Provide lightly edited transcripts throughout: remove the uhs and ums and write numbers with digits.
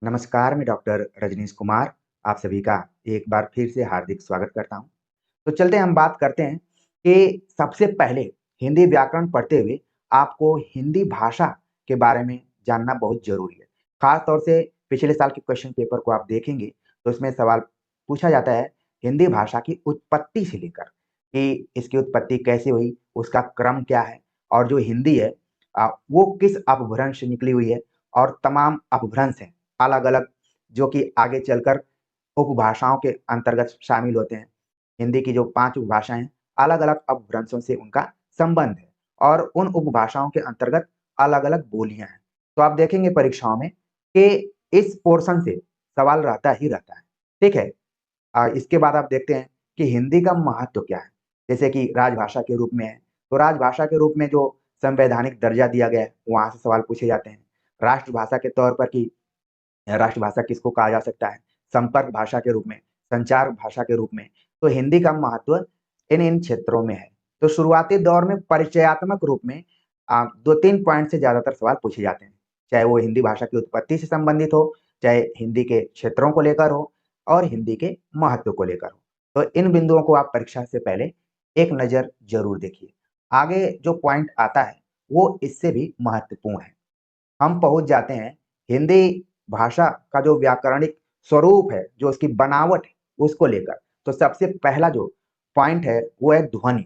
नमस्कार, मैं डॉक्टर रजनीश कुमार आप सभी का एक बार फिर से हार्दिक स्वागत करता हूँ। तो चलते हम बात करते हैं कि सबसे पहले हिंदी व्याकरण पढ़ते हुए आपको हिंदी भाषा के बारे में जानना बहुत ज़रूरी है। ख़ास तौर से पिछले साल के क्वेश्चन पेपर को आप देखेंगे, तो इसमें सवाल पूछा जाता है हिंदी भाषा की उत्पत्ति से लेकर कि इसकी उत्पत्ति कैसे हुई, उसका क्रम क्या है और जो हिंदी है वो किस अपभ्रंश से निकली हुई है और तमाम अपभ्रंश हैं अलग-अलग जो कि आगे चलकर उपभाषाओं के अंतर्गत शामिल होते हैं। हिंदी की जो 5 उपभाषाएँ हैं, अलग-अलग अपभ्रंशों से उनका संबंध है और उन उपभाषाओं के अंतर्गत अलग-अलग बोलियाँ हैं। तो आप देखेंगे परीक्षाओं में कि इस पोर्शन से सवाल रहता ही रहता है, ठीक है? इसके बाद आप देखते हैं कि हिंदी का महत्व क्या है? जैसे कि राजभाषा के रूप में है, तो राजभाषा के रूप में जो संवैधानिक दर्जा दिया गया है, वहाँ से सवाल पूछे जाते हैं। राष्ट्रभाषा के तौर पर कि राष्ट्रभाषा किसको कहा जा सकता है? संपर्क भाषा के रूप में, संचार भाषा के रूप में, तो हिंदी का महत्व इन-इन क्षेत्रों में है। तो शुरुआती दौर में परिचयात्मक रूप में 2-3 पॉइंट से ज़्यादातर सवाल पूछे जाते हैं। चाहे वो हिंदी भाषा की उत्पत्ति से संबंधित हो, चाहे हिंदी के क्षेत्रों को लेकर हो और हिंदी के महत्व को लेकर हो। तो इन बिंदुओं को आप परीक्षा से पहले एक नज़र ज़रूर देखिए। आगे जो पॉइंट आता है, वो इससे भी महत्वपूर्ण है। हम पहुँच जाते हैं हिंदी भाषा का जो व्याकरणिक स्वरूप है, जो उसकी बनावट है, उसको लेकर। तो सबसे पहला जो पॉइंट है, वो है ध्वनि।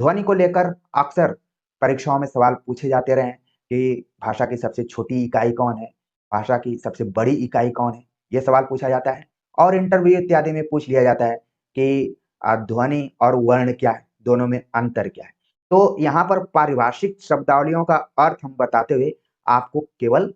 ध्वनि को लेकर अक्सर परीक्षाओं में सवाल पूछे जाते रहे हैं कि भाषा की सबसे छोटी इकाई कौन है? भाषा की सबसे बड़ी इकाई कौन है? ये सवाल पूछा जाता है और इंटरव्यू इत्यादि में पूछ लिया जाता है कि ध्वनि और वर्ण क्या है? दोनों में अंतर क्या है? तो यहाँ पर पारिभाषिक शब्दावलियों का अर्थ हम बताते हुए आपको केवल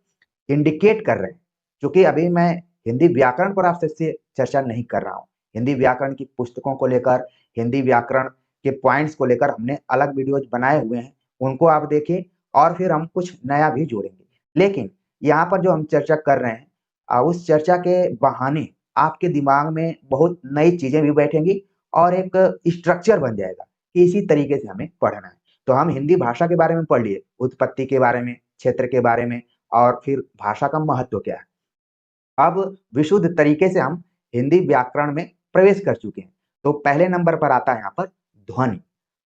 इंडिकेट कर रहे हैं, क्योंकि अभी मैं हिंदी व्याकरण पर आपसे चर्चा नहीं कर रहा हूँ। हिंदी व्याकरण की पुस्तकों को लेकर, हिंदी व्याकरण के पॉइंट्स को लेकर हमने अलग वीडियोज़ बनाए हुए हैं, उनको आप देखिए और फिर हम कुछ नया भी जोड़ेंगे। लेकिन यहाँ पर जो हम चर्चा कर रहे हैं उस चर्चा के बहाने आपके दिमाग में बहुत नई चीज़ें भी बैठेंगी और एक स्ट्रक्चर बन जाएगा कि इसी तरीके से हमें पढ़ना है। तो हम हिंदी भाषा के बारे में पढ़ लिए, उत्पत्ति के बारे में, क्षेत्र के बारे में और फिर भाषा का महत्व क्या है। अब विशुद्ध तरीके से हम हिंदी व्याकरण में प्रवेश कर चुके हैं। तो पहले नंबर पर आता है यहाँ पर ध्वनि।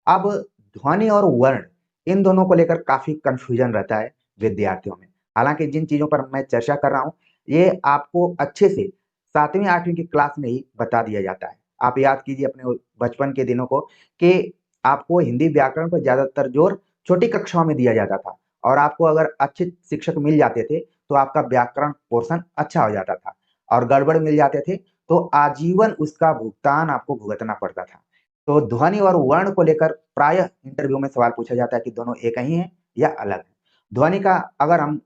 अब ध्वनि और वर्ण इन दोनों को लेकर काफ़ी कन्फ्यूज़न रहता है विद्यार्थियों में। हालाँकि जिन चीज़ों पर मैं चर्चा कर रहा हूँ, ये आपको अच्छे से 7वीं 8वीं की क्लास में ही बता दिया जाता है। आप याद कीजिए अपने बचपन के दिनों को कि आपको हिंदी व्याकरण पर ज़्यादातर जोर छोटी कक्षाओं में दिया जाता था और आपको अगर अच्छे शिक्षक मिल जाते थे, तो आपका व्याकरण पोर्शन अच्छा हो जाता था और गड़बड़ मिल जाते थे, तो आजीवन उसका भुगतान आपको भुगतना पड़ता था। तो ध्वनि और वर्ण को लेकर प्रायः इंटरव्यू में सवाल पूछा जाता है कि दोनों एक ही हैं या अलग हैं। ध्वनि का अगर हम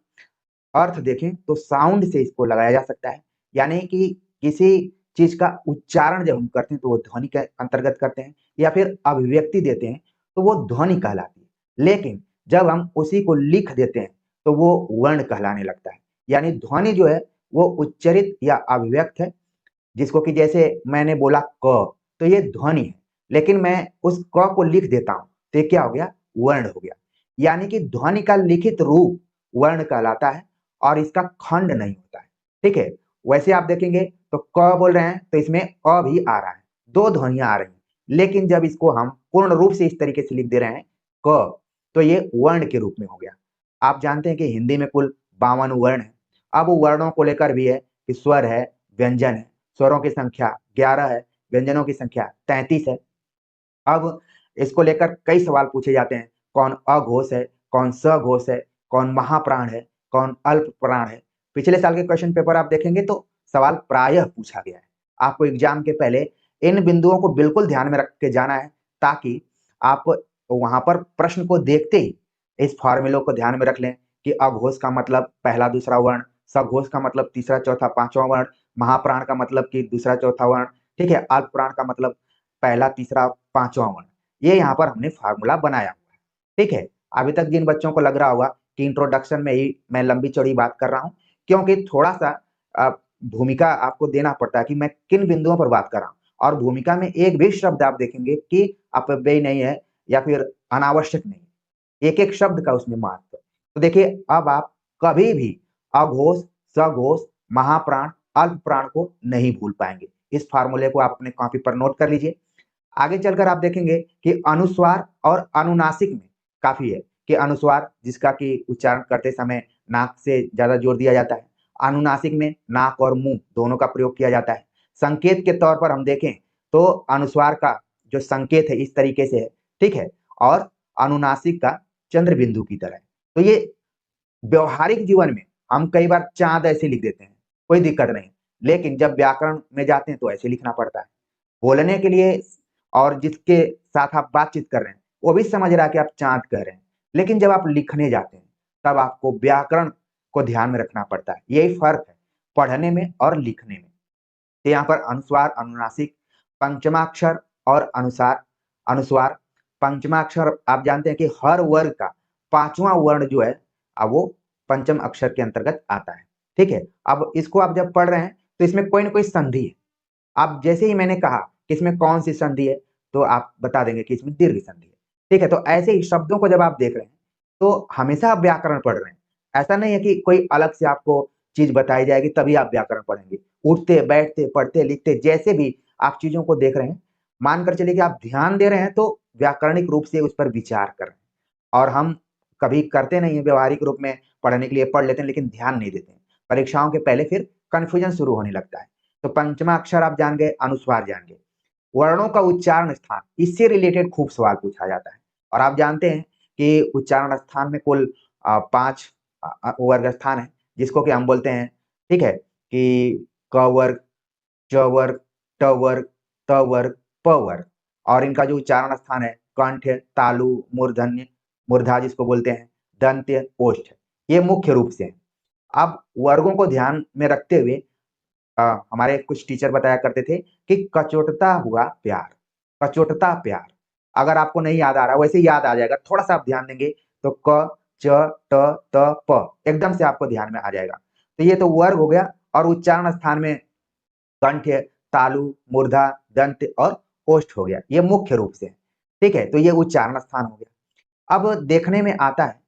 अर्थ देखें तो साउंड से इसको लगाया जा सकता है, यानी कि किसी चीज़ का उच्चारण जब हम करते हैं तो वो ध्वनि के अंतर्गत करते हैं या फिर अभिव्यक्ति देते हैं, तो वो ध्वनि कहलाती है। लेकिन जब हम उसी को लिख देते हैं, तो वो वर्ण कहलाने लगता है। यानी ध्वनि जो है वो उच्चरित या अभिव्यक्त है, जिसको कि जैसे मैंने बोला क, तो ये ध्वनि है। लेकिन मैं उस क को लिख देता हूँ, तो ये क्या हो गया? वर्ण हो गया। यानी कि ध्वनि का लिखित रूप वर्ण कहलाता है और इसका खंड नहीं होता है, ठीक है? वैसे आप देखेंगे तो क बोल रहे हैं तो इसमें अ भी आ रहा है, 2 ध्वनियाँ आ रही हैं। लेकिन जब इसको हम पूर्ण रूप से इस तरीके से लिख दे रहे हैं क, तो ये वर्ण के रूप में हो गया। आप जानते हैं कि हिंदी में कुल 52 वर्ण हैं। अब वर्णों को लेकर भी है कि स्वर है, व्यंजन है, स्वरों की संख्या 11 है, व्यंजनों की संख्या 33 है। अब इसको लेकर कई सवाल पूछे जाते हैं, कौन अघोष है, कौन सघोष है, कौन महाप्राण है, कौन अल्प प्राण है। पिछले साल के क्वेश्चन पेपर आप देखेंगे तो सवाल प्रायः पूछा गया है। आपको एग्जाम के पहले इन बिंदुओं को बिल्कुल ध्यान में रख के जाना है ताकि आप वहाँ पर प्रश्न को देखते ही इस फॉर्मूलों को ध्यान में रख लें कि अघोष का मतलब पहला दूसरा वर्ण, सघोष का मतलब तीसरा चौथा पाँचवाँ वर्ण, महाप्राण का मतलब कि दूसरा चौथा वर्ण, ठीक है? अल्प प्राण का मतलब पहला, तीसरा, पाँचवाँ वर्ण। ये यहाँ पर हमने फ़ॉर्मूला बनाया हुआ है, ठीक है? अभी तक जिन बच्चों को लग रहा होगा कि इंट्रोडक्शन में ही मैं लंबी-चौड़ी बात कर रहा हूँ, क्योंकि थोड़ा-सा अ, भूमिका आपको देना पड़ता है कि मैं किन बिंदुओं पर बात कर रहा हूँ और भूमिका में एक भी शब्द आप देखेंगे कि अपव्यय नहीं है या फिर अनावश्यक नहीं है। एक-एक शब्द का उसमें महत्व है। तो देखिए, अब आप कभी भी अघोष, सघोष, महाप्राण अल्प प्राण को नहीं भूल पाएंगे। इस फार्मूले को आप अपने कॉपी पर नोट कर लीजिए। आगे चलकर आप देखेंगे कि अनुस्वार और अनुनासिक में काफी है कि अनुस्वार जिसका कि उच्चारण करते समय नाक से ज्यादा जोर दिया जाता है, अनुनासिक में नाक और मुंह दोनों का प्रयोग किया जाता है। संकेत के तौर पर हम देखें तो अनुस्वार का जो संकेत है इस तरीके से है, ठीक है, और अनुनासिक का चंद्र बिंदु की तरह। तो ये व्यवहारिक जीवन में हम कई बार चांद ऐसे लिख देते हैं, कोई दिक्कत नहीं, लेकिन जब व्याकरण में जाते हैं तो ऐसे लिखना पड़ता है। बोलने के लिए और जिसके साथ आप बातचीत कर रहे हैं वो भी समझ रहा है कि आप चांद कह रहे हैं, लेकिन जब आप लिखने जाते हैं तब आपको व्याकरण को ध्यान में रखना पड़ता है। यही फर्क है पढ़ने में और लिखने में। तो यहाँ पर अनुस्वार, अनुनासिक, पंचमाक्षर और अनुसार, अनुस्वार, पंचमाक्षर आप जानते हैं कि हर वर्ग का पांचवा वर्ण जो है वो पंचम अक्षर के अंतर्गत आता है, ठीक है। अब इसको आप जब पढ़ रहे हैं तो इसमें कोई ना कोई संधि है। अब जैसे ही मैंने कहा कि इसमें कौन सी संधि है तो आप बता देंगे कि इसमें दीर्घ संधि है, ठीक है। तो ऐसे ही शब्दों को जब आप देख रहे हैं तो हमेशा आप व्याकरण पढ़ रहे हैं। ऐसा नहीं है कि कोई अलग से आपको चीज बताई जाएगी तभी आप व्याकरण पढ़ेंगे। उठते बैठते पढ़ते लिखते जैसे भी आप चीजों को देख रहे हैं, मानकर चलिए कि आप ध्यान दे रहे हैं तो व्याकरणिक रूप से उस पर विचार कर रहे हैं। और हम कभी करते नहीं है, व्यवहारिक रूप में पढ़ने के लिए पढ़ लेते हैं लेकिन ध्यान नहीं देते हैं। परीक्षाओं के पहले फिर कंफ्यूजन शुरू होने लगता है। तो पंचमा अक्षर आप जान गए, अनुस्वार जान गए। वर्णों का उच्चारण स्थान, इससे रिलेटेड खूब सवाल पूछा जाता है। और आप जानते हैं कि उच्चारण स्थान में कुल 5 वर्ग स्थान है, जिसको कि हम बोलते हैं, ठीक है, कि क वर्ग, च वर्ग, ट वर्ग, त वर्ग, प वर्ग। और इनका जो उच्चारण स्थान है कंठ, तालु, मूर्धन्य, मूर्धा जिसको बोलते हैं, दंत्य, ओष्ठ, ये मुख्य रूप से है। अब वर्गों को ध्यान में रखते हुए हमारे कुछ टीचर बताया करते थे कि कचोटता हुआ प्यार, कचोटता प्यार। अगर आपको नहीं याद आ रहा वैसे याद आ जाएगा, थोड़ा सा आप ध्यान देंगे तो क, च, ट, त, प एकदम से आपको ध्यान में आ जाएगा। तो ये तो वर्ग हो गया। और उच्चारण स्थान में कंठ, तालु, मूर्धा, दंत और ओष्ठ हो गया, ये मुख्य रूप से है, ठीक है। तो ये उच्चारण स्थान हो गया। अब देखने में आता है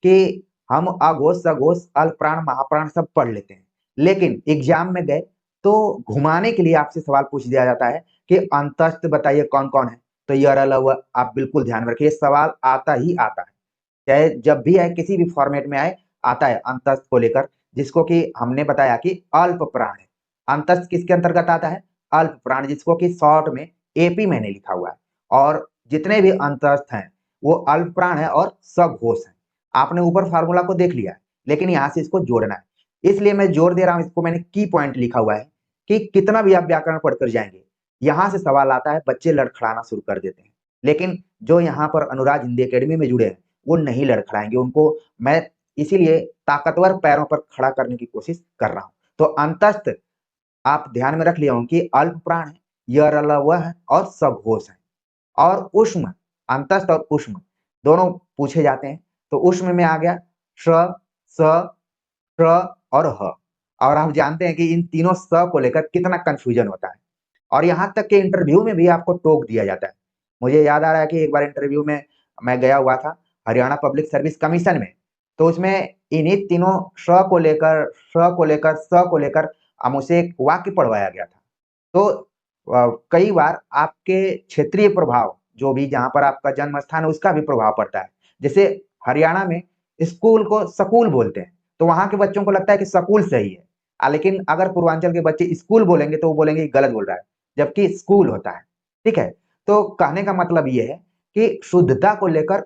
कि हम अघोष, सघोष, अल्प प्राण, महाप्राण सब पढ़ लेते हैं, लेकिन एग्जाम में गए तो घुमाने के लिए आपसे सवाल पूछ दिया जाता है कि अंतस्थ बताइए कौन कौन है। तो य, र, ल, व आप बिल्कुल ध्यान रखिए, सवाल आता ही आता है, चाहे जब भी आए किसी भी फॉर्मेट में आए, आता है अंतस्थ को लेकर, जिसको कि हमने बताया कि अल्प प्राण है। अंतस्थ किसके अंतर्गत आता है? अल्प प्राण, जिसको कि शॉर्ट में एपी मैंने लिखा हुआ है। और जितने भी अंतस्थ हैं वो अल्प प्राण है और सघोष है। आपने ऊपर फार्मूला को देख लिया है, लेकिन यहाँ से इसको जोड़ना है, इसलिए मैं जोर दे रहा हूं। इसको मैंने की पॉइंट लिखा हुआ है कि कितना भी आप व्याकरण पढ़कर जाएंगे, यहां से सवाल आता है, बच्चे लड़खड़ाना शुरू कर देते हैं। लेकिन जो यहाँ पर अनुराग हिंदी अकेडमी में जुड़े हैं वो नहीं लड़खड़ाएंगे, उनको मैं इसीलिए ताकतवर पैरों पर खड़ा करने की कोशिश कर रहा हूं। तो अंतस्थ आप ध्यान में रख लिया हूं कि अल्प प्राण है, य, र, ल, व है और सघोष है। और उष्म, अंतस्थ और उष्म दोनों पूछे जाते हैं। तो उष्म में आ गया श, स, ट और ह। और आप जानते हैं कि इन तीनों स को लेकर कितना कंफ्यूजन होता है, और यहां तक कि इंटरव्यू में भी आपको टोक दिया जाता है। मुझे याद आ रहा है कि एक बार इंटरव्यू में मैं गया हुआ था हरियाणा पब्लिक सर्विस कमीशन में, तो उसमें इन्हीं तीनों स को लेकर, स को लेकर, स को लेकर मुझसे एक वाक्य पढ़वाया गया था। तो कई बार आपके क्षेत्रीय प्रभाव, जो भी जहां पर आपका जन्म स्थान है उसका भी प्रभाव पड़ता है। जैसे हरियाणा में स्कूल को सकूल बोलते हैं, तो वहां के बच्चों को लगता है कि सकूल सही है, लेकिन अगर पूर्वांचल के बच्चे स्कूल बोलेंगे तो वो बोलेंगे गलत बोल रहा है, जबकि स्कूल होता है, ठीक है। तो कहने का मतलब ये है कि शुद्धता को लेकर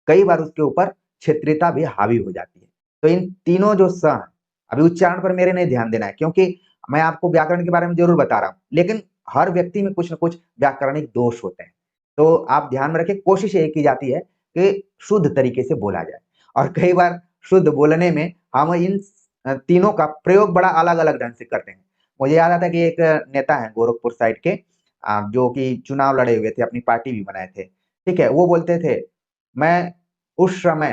कई बार उसके ऊपर क्षेत्रीयता भी हावी हो जाती है। तो इन तीनों जो स हैं, अभी उच्चारण पर मेरे नहीं ध्यान देना है, क्योंकि मैं आपको व्याकरण के बारे में जरूर बता रहा हूं, लेकिन हर व्यक्ति में कुछ न कुछ व्याकरणिक दोष होते हैं। तो आप ध्यान में रखें, कोशिश यही की जाती है कि शुद्ध तरीके से बोला जाए। और कई बार शुद्ध बोलने में हम इन तीनों का प्रयोग बड़ा अलग अलग ढंग से करते हैं। मुझे याद आता है कि एक नेता है गोरखपुर साइड के, जो कि चुनाव लड़े हुए थे, अपनी पार्टी भी बनाए थे, ठीक है। वो बोलते थे मैं उस समय,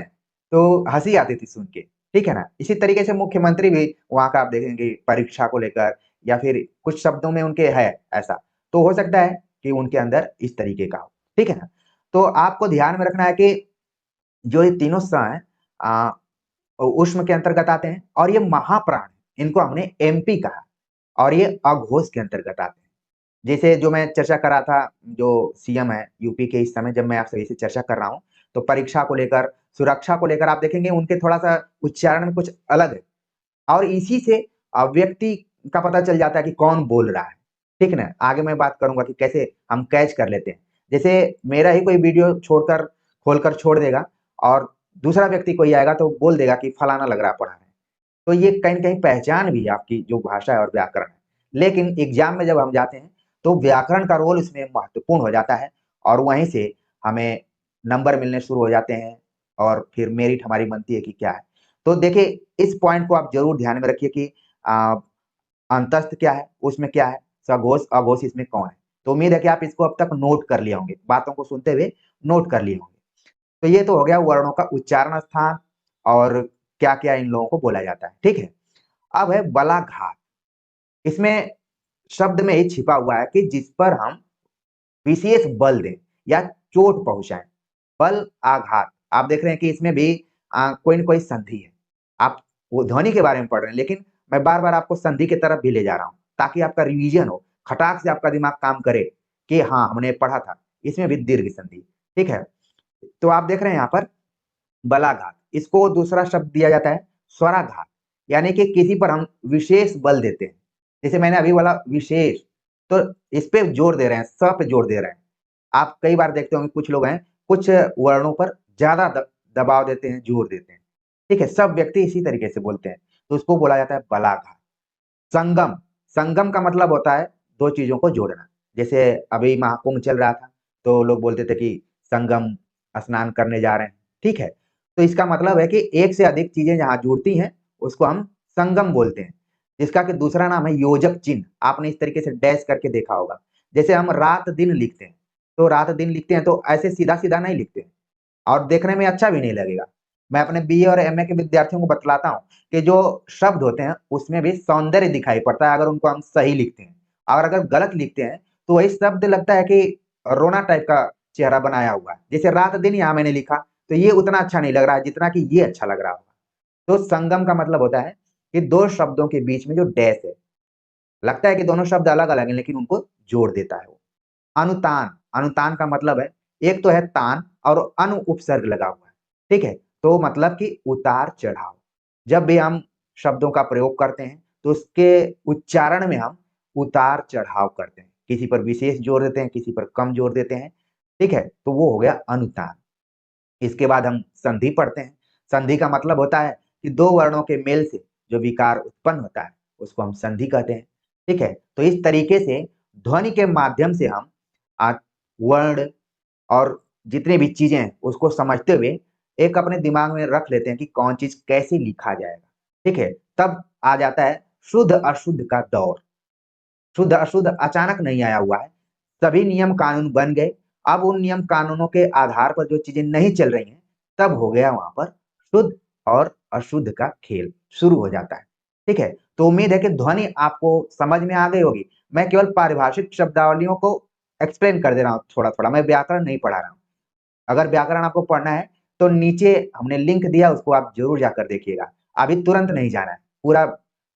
तो हंसी आती थी सुन के, ठीक है ना। इसी तरीके से मुख्यमंत्री भी वहां का आप देखेंगे परीक्षा को लेकर या फिर कुछ शब्दों में उनके है ऐसा, तो हो सकता है कि उनके अंदर इस तरीके का हो, ठीक है ना। तो आपको ध्यान में रखना है कि जो ये तीनों स हैं उष्म के अंतर्गत आते हैं और ये महाप्राण है, इनको हमने एमपी कहा और ये अघोष के अंतर्गत आते हैं। जैसे जो मैं चर्चा कर रहा था, जो सीएम है यूपी के इस समय, जब मैं आपसे इसे चर्चा कर रहा हूँ, तो परीक्षा को लेकर, सुरक्षा को लेकर आप देखेंगे उनके थोड़ा-सा उच्चारण में कुछ अलग है और इसी से व्यक्ति का पता चल जाता है कि कौन बोल रहा है, ठीक है ना? आगे मैं बात करूँगा कि कैसे हम कैच कर लेते हैं। जैसे मेरा ही कोई वीडियो खोलकर छोड़ देगा और दूसरा व्यक्ति कोई आएगा तो बोल देगा कि फलाना लग रहा है पढ़ा रहे हैं। तो ये कहीं न कहीं पहचान भी है आपकी जो भाषा है और व्याकरण है। लेकिन एग्ज़ाम में जब हम जाते हैं, तो व्याकरण का रोल इसमें महत्वपूर्ण हो जाता है और वहीं से हमें नंबर मिलने शुरू हो जाते हैं और फिर मेरिट हमारी बनती है कि क्या है। तो देखिए, इस पॉइंट को आप ज़रूर ध्यान में रखिए कि अ, अंतस्थ क्या है, उसमें क्या है, सघोष, अघोष इसमें कौन है। तो उम्मीद है कि आप इसको अब तक नोट कर लिए होंगे, बातों को सुनते हुए नोट कर लिए होंगे। तो ये तो हो गया वर्णों का उच्चारण स्थान और क्या-क्या इन लोगों को बोला जाता है, ठीक है? अब है बलाघात। इसमें शब्द में ही छिपा हुआ है कि जिस पर हम विशेष बल दें या चोट पहुँचाएँ। बल, आघात, आप देख रहे हैं कि इसमें भी कोई न कोई संधि है। आप वो ध्वनि के बारे में पढ़ रहे हैं, लेकिन मैं बार-बार आपको संधि की तरफ भी ले जा रहा हूँ, ताकि आपका रिवीजन हो, खटाक से आपका दिमाग काम करे कि हाँ, हमने पढ़ा था, इसमें भी दीर्घ संधि, ठीक है? तो आप देख रहे हैं यहाँ पर बलाघात, इसको दूसरा शब्द दिया जाता है स्वराघात, यानी कि किसी पर हम विशेष बल देते हैं। जैसे मैंने अभी बोला विशेष, तो इस पे जोर दे रहे हैं, स पे जोर दे रहे हैं। आप कई बार देखते होंगे कुछ लोग हैं, कुछ वर्णों पर ज़्यादा दबाव देते हैं, जोर देते हैं। ठीक है? सब व्यक्ति इसी तरीके से बोलते हैं, तो उसको बोला जाता है बलाघात। संगम, संगम का मतलब होता है 2 चीज़ों को जोड़ना। जैसे अभी महाकुंभ चल रहा था, तो लोग बोलते थे कि संगम स्नान करने जा रहे हैं, ठीक है? तो इसका मतलब है कि एक से अधिक चीज़ें जहाँ जुड़ती हैं, उसको हम संगम बोलते हैं। जिसका कि दूसरा नाम है योजक चिन्ह, आपने इस तरीके से डैश करके देखा होगा। जैसे हम रात-दिन लिखते हैं, तो रात-दिन लिखते हैं तो ऐसे सीधा-सीधा नहीं लिखते हैं। और देखने में अच्छा भी नहीं लगेगा। मैं अपने बीए और एमए के विद्यार्थियों को बतलाता हूँ कि जो शब्द होते हैं, उसमें भी सौंदर्य दिखाई पड़ता है अगर उनको हम सही लिखते हैं। और अगर गलत लिखते हैं, तो वही शब्द लगता है कि रोना टाइप का चेहरा बनाया हुआ है। जैसे रात-दिन यहाँ मैंने लिखा, तो ये उतना अच्छा नहीं लग रहा है जितना कि ये अच्छा लग रहा होगा। तो संगम का मतलब होता है कि 2 शब्दों के बीच में जो डैश है, लगता है कि दोनों शब्द अलग-अलग हैं लेकिन उनको जोड़ देता है वो। अनुतान, अनुतान का मतलब है, एक तो है तान और अनु उपसर्ग लगा हुआ है, ठीक है? तो मतलब कि उतार-चढ़ाव। जब भी हम शब्दों का प्रयोग करते हैं, तो उसके उच्चारण में हम उतार-चढ़ाव करते हैं। किसी पर विशेष जोर देते हैं, किसी पर कम जोर देते हैं, ठीक है? तो वो हो गया अनुतान। इसके बाद हम संधि पढ़ते हैं। संधि का मतलब होता है कि 2 वर्णों के मेल से जो विकार उत्पन्न होता है, उसको हम संधि कहते हैं, ठीक है? तो इस तरीके से ध्वनि के माध्यम से हम अ, वर्ण और जितनी भी चीज़ें हैं, उसको समझते हुए एक अपने दिमाग में रख लेते हैं कि कौन चीज़ कैसे लिखा जाएगा, ठीक है? तब आ जाता है शुद्ध-अशुद्ध का दौर। शुद्ध-अशुद्ध अचानक नहीं आया हुआ है। सभी नियम कानून बन गए। अब उन नियम कानूनों के आधार पर जो चीज़ें नहीं चल रही हैं, तब हो गया वहाँ पर शुद्ध और अशुद्ध का खेल शुरू हो जाता है। ठीक है? तो उम्मीद है कि ध्वनि आपको समझ में आ गई होगी। मैं केवल पारिभाषिक शब्दावलियों को एक्सप्लेन कर दे रहा हूँ थोड़ा-थोड़ा, मैं व्याकरण नहीं पढ़ा रहा हूँ। अगर व्याकरण आपको पढ़ना है, तो नीचे हमने लिंक दिया, उसको आप ज़रूर जाकर देखिएगा। अभी तुरंत नहीं जाना है, पूरा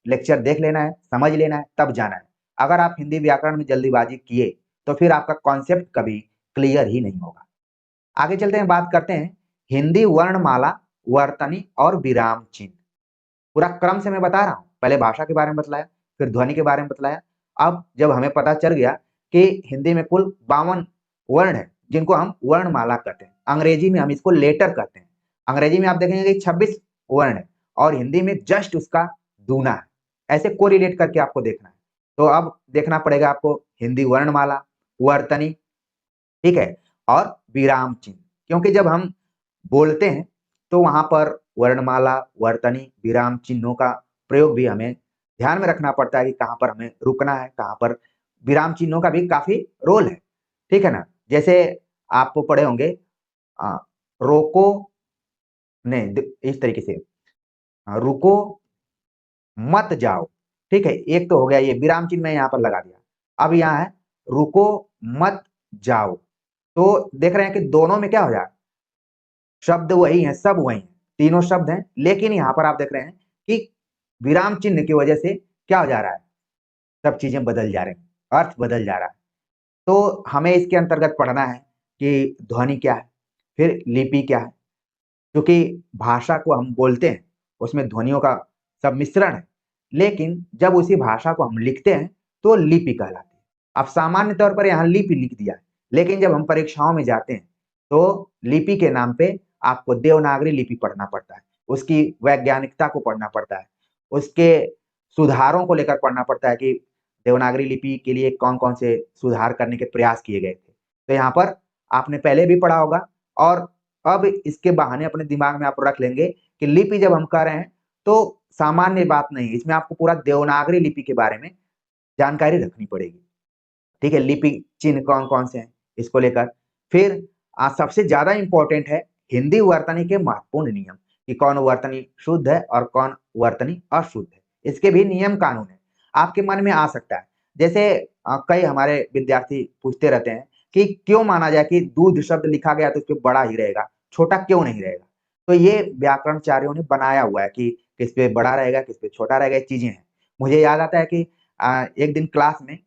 लेक्चर देख लेना है, समझ लेना है, तब जाना है। अगर आप हिंदी व्याकरण में जल्दीबाज़ी किए, तो फिर आपका कॉन्सेप्ट कभी क्लियर ही नहीं होगा। आगे चलते हैं, बात करते हैं हिंदी वर्णमाला, वर्तनी और विराम चिन्ह। पूरा क्रम से मैं बता रहा हूँ। पहले भाषा के बारे में बतलाया, फिर ध्वनि के बारे में बतलाया। अब जब हमें पता चल गया कि हिंदी में कुल 52 वर्ण हैं, जिनको हम वर्णमाला कहते हैं। अंग्रेजी में हम इसको लेटर कहते हैं। अंग्रेजी में आप देखेंगे कि 26 वर्ण हैं और हिंदी में जस्ट उसका दूना है। ऐसे कोरिलेट करके आपको देखना है। तो अब देखना पड़ेगा आपको हिंदी वर्णमाला, वर्तनी, ठीक है? और विराम चिन्ह, क्योंकि जब हम बोलते हैं, तो वहाँ पर वर्णमाला, वर्तनी, विराम चिन्हों का प्रयोग भी हमें ध्यान में रखना पड़ता है कि कहाँ पर हमें रुकना है, कहाँ पर विराम चिन्हों का भी काफ़ी रोल है, ठीक है ना? जैसे आप पढ़े होंगे अ, रोको नहीं द इस तरीके से रुको, मत जाओ, ठीक है? एक तो हो गया ये विराम चिन्ह मैं यहाँ पर लगा दिया। अब यहाँ है रुको, मत जाओ, तो देख रहे हैं कि दोनों में क्या हो जाए, शब्द वही हैं, सब वही हैं, तीनों शब्द हैं, लेकिन यहाँ पर आप देख रहे हैं कि विराम चिन्ह की वजह से क्या हो जा रहा है, सब चीजें बदल जा रही हैं, अर्थ बदल जा रहा है। तो हमें इसके अंतर्गत पढ़ना है कि ध्वनि क्या है, फिर लिपि क्या है, क्योंकि भाषा को हम बोलते हैं उसमें ध्वनियों का सब मिश्रण है, लेकिन जब उसी भाषा को हम लिखते हैं तो लिपि कहलाती है। अब सामान्य तौर पर यहाँ लिपि लिख दिया है, लेकिन जब हम परीक्षाओं में जाते हैं तो लिपि के नाम पे आपको देवनागरी लिपि पढ़ना पड़ता है, उसकी वैज्ञानिकता को पढ़ना पड़ता है, उसके सुधारों को लेकर पढ़ना पड़ता है कि देवनागरी लिपि के लिए कौन-कौन से सुधार करने के प्रयास किए गए थे। तो यहाँ पर आपने पहले भी पढ़ा होगा और अब इसके बहाने अपने दिमाग में आप रख लेंगे कि लिपि जब हम कह रहे हैं तो सामान्य बात नहीं है, इसमें आपको पूरा देवनागरी लिपि के बारे में जानकारी रखनी पड़ेगी। ठीक है, लिपि चिन्ह कौन-कौन से हैं इसको लेकर। फिर सबसे ज़्यादा इम्पोर्टेंट है हिंदी वर्तनी के महत्वपूर्ण नियम कि कौन वर्तनी शुद्ध है और कौन वर्तनी अशुद्ध है। इसके भी नियम कानून है, आपके मन में आ सकता है। जैसे कई हमारे विद्यार्थी पूछते रहते हैं कि क्यों माना जाए कि दूध शब्द लिखा गया तो उसपे बड़ा ही रहेगा, छोटा क्यों नहीं रहेगा? तो ये व्याकरणचार्यों ने बनाया हुआ है कि किस पे बड़ा रहेगा, किस पे छोटा रहेगा, ये चीज़ें हैं। मुझे याद आता है कि एक दिन क्लास में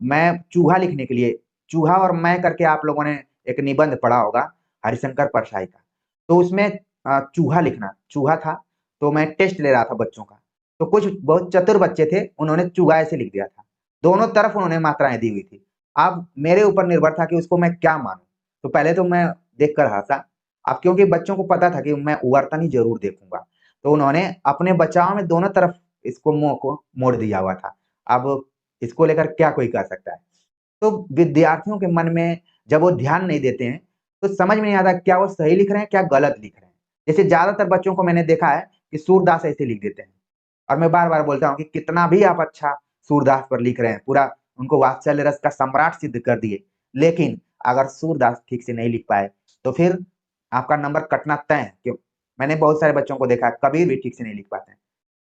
मैं चूहा लिखने के लिए चूहा और मैं करके आप लोगों ने एक निबंध पढ़ा होगा हरिशंकर परसाई का। तो उसमें चूहा था, तो मैं टेस्ट ले रहा था बच्चों का। तो कुछ बहुत चतुर बच्चे थे, उन्होंने चूहा ऐसे लिख दिया था। दोनों तरफ उन्होंने मात्राएँ दी हुई थी। अब मेरे ऊपर निर्भर था कि उसको मैं क्या मानूँ? तो पहले तो मैं देखकर हँसा। अब क्योंकि बच्चों को पता था कि मैं वर्तनी ज़रूर देखूँगा, तो उन्होंने अपने बचाव में दोनों तरफ इसको मुँह को मोड़ दिया हुआ था। अब इसको लेकर क्या कोई कर सकता है? तो विद्यार्थियों के मन में जब वो ध्यान नहीं देते हैं, तो समझ में नहीं आता क्या वो सही लिख रहे हैं, क्या गलत लिख रहे हैं। जैसे ज़्यादातर बच्चों को मैंने देखा है कि सूरदास ऐसे लिख देते हैं और मैं बार-बार बोलता हूँ कि कितना भी आप अच्छा सूरदास पर लिख रहे हैं, पूरा उनको वात्सल्य रस का सम्राट सिद्ध कर दिए, लेकिन अगर सूरदास ठीक से नहीं लिख पाए, तो फिर आपका नंबर कटना तय है। क्यों? मैंने बहुत सारे बच्चों को देखा है, कबीर भी ठीक से नहीं लिख पाते हैं।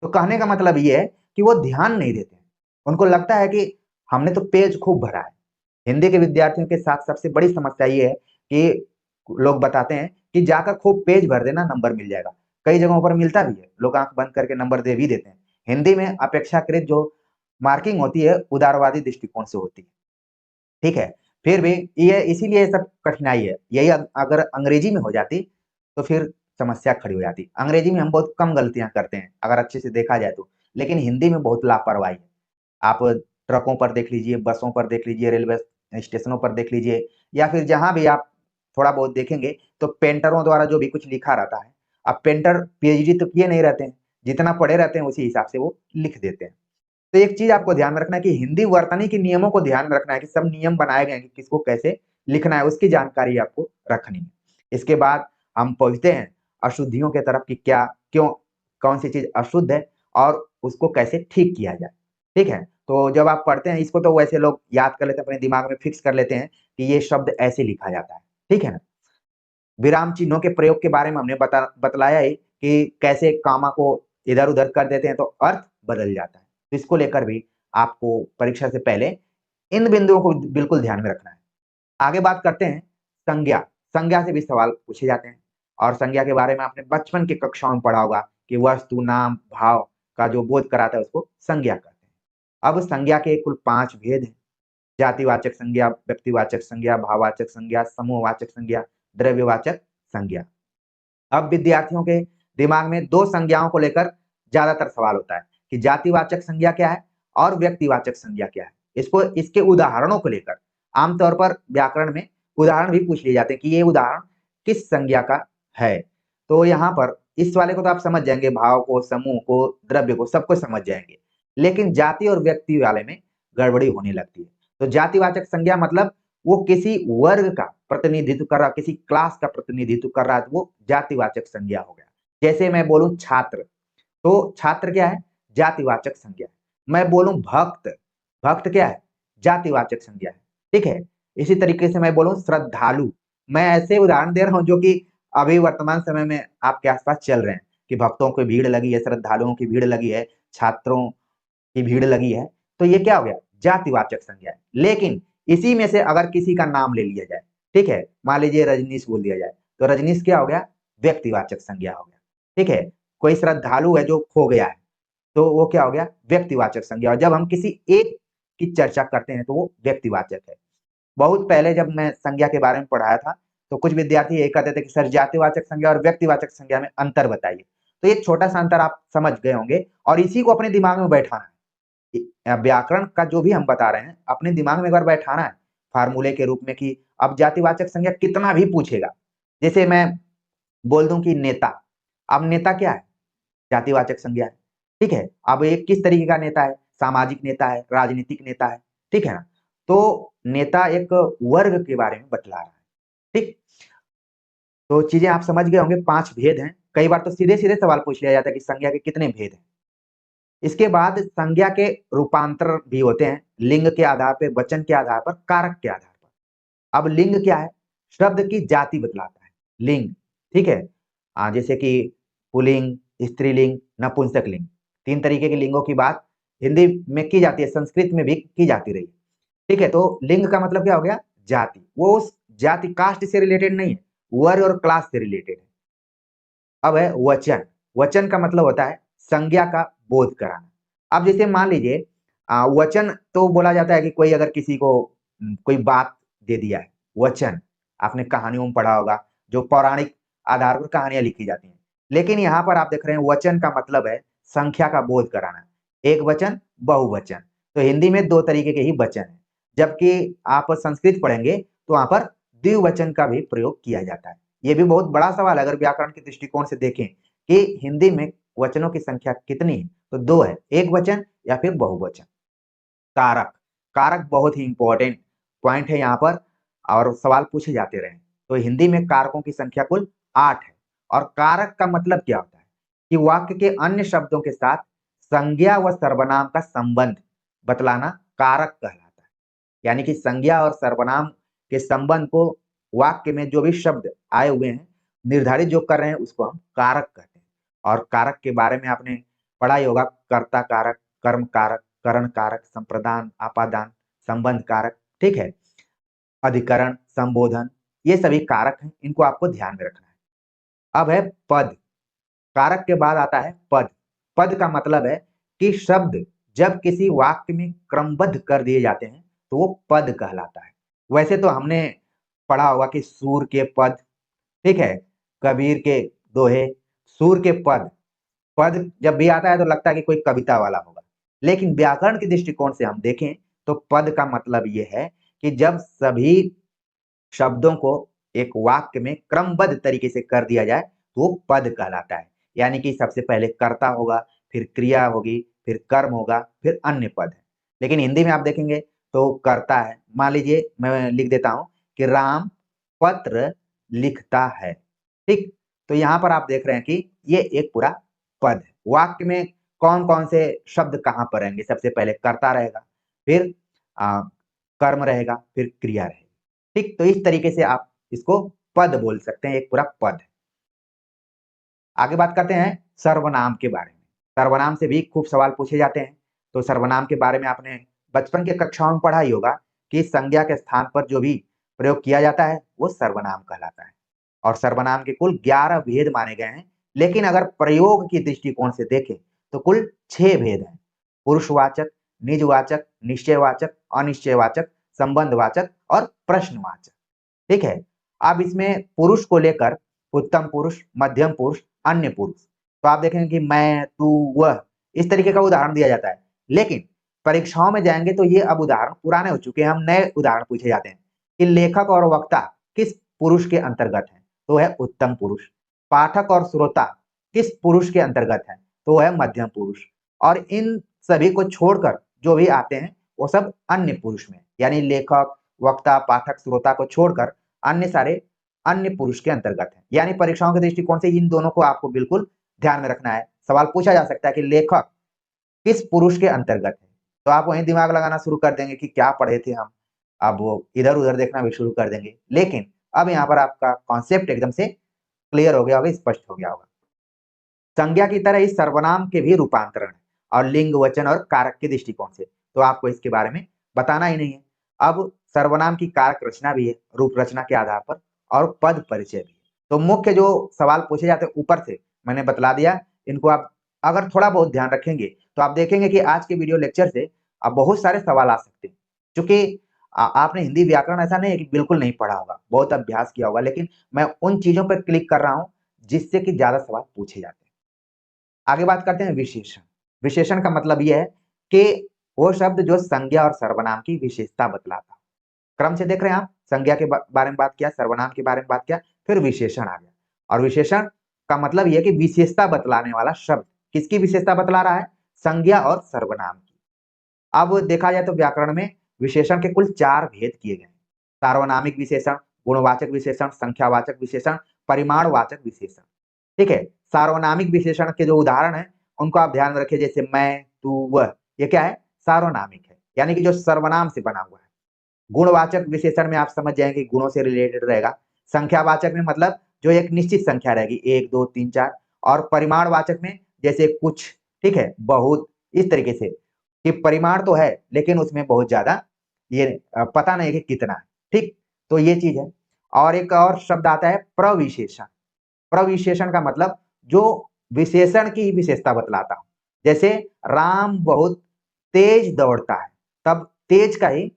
तो कहने का मतलब ये है कि वो ध्यान नहीं देते हैं। उनको लगता है कि हमने तो पेज खूब भरा है। हिंदी के विद्यार्थियों के साथ सबसे बड़ी समस्या ये है कि लोग बताते हैं कि जाकर खूब पेज भर देना नंबर मिल जाएगा। कई जगहों पर मिलता भी है, लोग आँख बंद करके नंबर दे भी देते हैं। हिंदी में अपेक्षाकृत जो मार्किंग होती है उदारवादी दृष्टिकोण से होती है, ठीक है? फिर भी ये इसीलिए ये सब कठिनाई है। यही अगर अंग्रेजी में हो जाती तो फिर समस्या खड़ी हो जाती। अंग्रेजी में हम बहुत कम गलतियाँ करते हैं, अगर अच्छे से देखा जाए तो, लेकिन हिंदी में बहुत लापरवाही है। आप ट्रकों पर देख लीजिए, बसों पर देख लीजिए, रेलवे स्टेशनों पर देख लीजिए या फिर जहाँ भी आप थोड़ा बहुत देखेंगे तो पेंटरों द्वारा जो भी कुछ लिखा रहता है, अब पेंटर पीएचडी तो किए नहीं रहते हैं, जितना पढ़े रहते हैं उसी हिसाब से वो लिख देते हैं। तो एक चीज़ आपको ध्यान में रखना है कि हिंदी वर्तनी के नियमों को ध्यान में रखना है कि सब नियम बनाए गए हैं कि किसको कैसे लिखना है, उसकी जानकारी आपको रखनी है। इसके बाद हम पहुँचते हैं अशुद्धियों के तरफ कि क्या क्यों कौन-सी चीज़ अशुद्ध है और उसको कैसे ठीक किया जाए, ठीक है? तो जब आप पढ़ते हैं इसको तो वैसे लोग याद कर लेते हैं, अपने दिमाग में फिक्स कर लेते हैं कि ये शब्द ऐसे लिखा जाता है, ठीक है ना? विराम चिन्हों के प्रयोग के बारे में हमने बतलाया ही कि कैसे कामा को इधर-उधर कर देते हैं तो अर्थ बदल जाता है। तो इसको लेकर भी आपको परीक्षा से पहले इन बिंदुओं को बिल्कुल ध्यान में रखना है। आगे बात करते हैं संज्ञा। संज्ञा से भी सवाल पूछे जाते हैं और संज्ञा के बारे में आपने बचपन की कक्षाओं में पढ़ा होगा कि वस्तु, नाम, भाव का जो बोध कराता है उसको संज्ञा कहते हैं। अब संज्ञा के कुल 5 भेद हैं। जातिवाचक संज्ञा, व्यक्तिवाचक संज्ञा, भाववाचक संज्ञा, समूहवाचक संज्ञा, द्रव्यवाचक संज्ञा। अब विद्यार्थियों के दिमाग में 2 संज्ञाओं को लेकर ज़्यादातर सवाल होता है कि जातिवाचक संज्ञा क्या है और व्यक्तिवाचक संज्ञा क्या है? इसको इसके उदाहरणों को लेकर आमतौर पर व्याकरण में उदाहरण भी पूछ लिए जाते हैं कि ये उदाहरण किस संज्ञा का है? तो यहाँ पर इस वाले को तो आप समझ जाएँगे, भाव को, समूह को, द्रव्य को, सबको समझ जाएँगे। लेकिन जाति और व्यक्ति वाले में गड़बड़ी होने लगती है। तो जातिवाचक संज्ञा मतलब वो किसी वर्ग का प्रतिनिधित्व कर रहा, किसी क्लास का प्रतिनिधित्व कर रहा है, तो वो जातिवाचक संज्ञा हो गया। जैसे मैं बोलूँ छात्र, तो छात्र क्या है? जातिवाचक संज्ञा है। मैं बोलूँ भक्त, भक्त क्या है? जातिवाचक संज्ञा है, ठीक है? इसी तरीके से मैं बोलूँ श्रद्धालु, मैं ऐसे उदाहरण दे रहा हूँ जो कि अभी वर्तमान समय में आपके आस-पास चल रहे हैं कि भक्तों की भीड़ लगी है, श्रद्धालुओं की भीड़ लगी है, छात्रों की भीड़ लगी है, तो ये क्या हो गया? जातिवाचक संज्ञा है। लेकिन इसी में से अगर किसी का नाम ले लिया जाए, ठीक है? मान लीजिए रजनीश बोल दिया जाए, तो रजनीश क्या हो गया? व्यक्तिवाचक संज्ञा हो गया, ठीक है? कोई श्रद्धालु है जो खो गया है, तो वो क्या हो गया, व्यक्तिवाचक संज्ञा। और जब हम किसी एक की चर्चा करते हैं तो वो व्यक्तिवाचक है। बहुत पहले जब मैं संज्ञा के बारे में पढ़ाया था तो कुछ विद्यार्थी ये कहते थे कि सर जातिवाचक संज्ञा और व्यक्तिवाचक संज्ञा में अंतर बताइए। तो ये छोटा सा अंतर आप समझ गए होंगे और इसी को अपने दिमाग में बैठाना है। व्याकरण का जो भी हम बता रहे हैं अपने दिमाग में एक बार बैठाना है फार्मूले के रूप में कि अब जातिवाचक संज्ञा कितना भी पूछेगा। जैसे मैं बोल दूं कि नेता, अब नेता क्या है, जातिवाचक संज्ञा है, ठीक है। अब ये किस तरीके का नेता है, सामाजिक नेता है, राजनीतिक नेता है, ठीक है ना। तो नेता एक वर्ग के बारे में बतला रहा है, ठीक। तो चीजें आप समझ गए होंगे, 5 भेद हैं। कई बार तो सीधे सीधे सवाल पूछ लिया जाता है कि संज्ञा के कितने भेद हैं। इसके बाद संज्ञा के रूपांतर भी होते हैं, लिंग के आधार पर, वचन के आधार पर, कारक के आधार पर। अब लिंग क्या है, शब्द की जाति बतलाता है लिंग, ठीक है। जैसे कि पुल्लिंग, स्त्रीलिंग, नपुंसक लिंग, 3 तरीके के लिंगों की बात हिंदी में की जाती है, संस्कृत में भी की जाती रही, ठीक है। तो लिंग का मतलब क्या हो गया, जाति। वो उस जाति कास्ट से रिलेटेड नहीं है, वर्ग और क्लास से रिलेटेड है। अब है वचन, वचन का मतलब होता है संज्ञा का बोध कराना। अब जैसे मान लीजिए वचन तो बोला जाता है कि कोई अगर किसी को कोई बात दे दिया है, वचन आपने कहानियों में पढ़ा होगा, जो पौराणिक आधार पर कहानियां लिखी जाती हैं। लेकिन यहाँ पर आप देख रहे हैं वचन का मतलब है संख्या का बोध कराना, एक वचन, बहुवचन। तो हिंदी में 2 तरीके के ही वचन है, जबकि आप संस्कृत पढ़ेंगे तो वहां पर द्विवचन का भी प्रयोग किया जाता है। ये भी बहुत बड़ा सवाल है अगर व्याकरण के दृष्टिकोण से देखें कि हिंदी में वचनों की संख्या कितनी है, तो 2 है, एक वचन या फिर बहुवचन। कारक, कारक बहुत ही इंपॉर्टेंट पॉइंट है यहाँ पर और सवाल पूछे जाते रहे। तो हिंदी में कारकों की संख्या कुल 8 है। और कारक का मतलब क्या होता है कि वाक्य के अन्य शब्दों के साथ संज्ञा व सर्वनाम का संबंध बतलाना कारक कहलाता है। यानी कि संज्ञा और सर्वनाम के संबंध को वाक्य में जो भी शब्द आए हुए हैं निर्धारित जो कर रहे हैं उसको हम कारक कहते हैं। और कारक के बारे में आपने पढ़ा ही होगा, कर्ता कारक, कर्म कारक, करण कारक, संप्रदान, आपादान, संबंध कारक, ठीक है, अधिकरण, संबोधन, ये सभी कारक हैं, इनको आपको ध्यान में रखना है। अब है पद, कारक के बाद आता है पद। पद का मतलब है कि शब्द जब किसी वाक्य में क्रमबद्ध कर दिए जाते हैं तो वो पद कहलाता है। वैसे तो हमने पढ़ा होगा कि सूर के पद, ठीक है, कबीर के दोहे, सूर के पद। पद जब भी आता है तो लगता है कि कोई कविता वाला होगा, लेकिन व्याकरण के दृष्टिकोण से हम देखें तो पद का मतलब ये है कि जब सभी शब्दों को एक वाक्य में क्रमबद्ध तरीके से कर दिया जाए तो वो पद कहलाता है। यानी कि सबसे पहले कर्ता होगा, फिर क्रिया होगी, फिर कर्म होगा, फिर अन्य पद है। लेकिन हिंदी में आप देखेंगे तो कर्ता है। मान लीजिए मैं लिख देता हूं कि राम पत्र लिखता है, ठीक। तो यहां पर आप देख रहे हैं कि ये एक पूरा पद है। वाक्य में कौन कौन से शब्द कहां पर रहेंगे, सबसे पहले कर्ता रहेगा, फिर कर्म रहेगा, फिर क्रिया रहेगी, ठीक। तो इस तरीके से आप इसको पद बोल सकते हैं, एक पूरा पद है। आगे बात करते हैं सर्वनाम के बारे में। सर्वनाम से भी खूब सवाल पूछे जाते हैं। तो सर्वनाम के बारे में आपने बचपन के कक्षाओं में पढ़ा ही होगा कि संज्ञा के स्थान पर जो भी प्रयोग किया जाता है वो सर्वनाम कहलाता है। और सर्वनाम के कुल 11 भेद माने गए हैं। लेकिन अगर प्रयोग की दृष्टिकोण से देखें तो कुल 6 भेद हैं, पुरुषवाचक, निजवाचक, निश्चयवाचक, अनिश्चयवाचक, संबंधवाचक और प्रश्नवाचक, ठीक है। अब इसमें पुरुष को लेकर उत्तम पुरुष, मध्यम पुरुष, अन्य पुरुष, तो आप देखेंगे कि मैं, तू, वह, इस तरीके का उदाहरण दिया जाता है। लेकिन परीक्षाओं में जाएंगे तो ये अब उदाहरण पुराने हो चुके हैं, हम नए उदाहरण पूछे जाते हैं कि लेखक और वक्ता किस पुरुष के अंतर्गत है, तो है उत्तम पुरुष। पाठक और श्रोता किस पुरुष के अंतर्गत है, तो है मध्यम पुरुष। और इन सभी को छोड़कर जो भी आते हैं वो सब अन्य पुरुष में, यानी लेखक, वक्ता, पाठक, श्रोता को छोड़कर अन्य सारे अन्य पुरुष के अंतर्गत है। यानी परीक्षाओं के दृष्टिकोण से इन दोनों को आपको बिल्कुल ध्यान में रखना है। सवाल पूछा जा सकता है कि लेखक किस पुरुष के अंतर्गत है, तो आप वहीं दिमाग लगाना शुरू कर देंगे कि क्या पढ़े थे हम, अब वो इधर उधर देखना भी शुरू कर देंगे। लेकिन अब यहाँ पर आपका कॉन्सेप्ट एकदम से क्लियर हो गया होगा, स्पष्ट हो गया होगा। संज्ञा की तरह इस सर्वनाम के भी रूपांतरण है और लिंग, वचन और कारक के दृष्टिकोण से, तो आपको इसके बारे में बताना ही नहीं है। अब सर्वनाम की कारक रचना भी है रूप रचना के आधार पर, और पद परिचय भी। तो मुख्य जो सवाल पूछे जाते हैं ऊपर से मैंने बतला दिया, इनको आप अगर थोड़ा बहुत ध्यान रखेंगे तो आप देखेंगे कि आज के वीडियो लेक्चर से अब बहुत सारे सवाल आ सकते हैं, क्योंकि आपने हिंदी व्याकरण ऐसा नहीं है कि बिल्कुल नहीं पढ़ा होगा, बहुत अभ्यास किया होगा, लेकिन मैं उन चीजों पर क्लिक कर रहा हूं जिससे कि ज्यादा सवाल पूछे जाते हैं। आगे बात करते हैं विशेषण। विशेषण का मतलब यह है कि वो शब्द जो संज्ञा और सर्वनाम की विशेषता बतलाता है। क्रम से देख रहे हैं आप, संज्ञा के बारे में बात किया, सर्वनाम के बारे में बात किया, फिर विशेषण आ गया। और विशेषण का मतलब यह कि विशेषता बतलाने वाला शब्द। किसकी विशेषता बतला रहा है? संज्ञा और सर्वनाम की। अब देखा जाए तो व्याकरण में विशेषण के कुल 4 भेद किए गए हैं। सार्वनामिक विशेषण, गुणवाचक विशेषण, संख्यावाचक विशेषण, परिमाणवाचक विशेषण। ठीक है, सार्वनामिक विशेषण के जो उदाहरण है उनको आप ध्यान में रखिए, जैसे मैं, तू, वह, ये क्या है? सार्वनामिक है, यानी कि जो सर्वनाम से बना हुआ है। गुणवाचक विशेषण में आप समझ जाएंगे गुणों से रिलेटेड रहेगा। संख्यावाचक में मतलब जो एक निश्चित संख्या रहेगी, 1 2 3 4। और परिमाणवाचक में जैसे कुछ, ठीक है, बहुत, इस तरीके से कि परिमाण तो है लेकिन उसमें बहुत ज्यादा ये पता नहीं कि कितना है। ठीक, तो ये चीज है। और एक और शब्द आता है प्रविशेषण। प्रविशेषण का मतलब जो विशेषण की विशेषता बतलाता हूं, जैसे राम बहुत तेज दौड़ता है, तब तेज का ही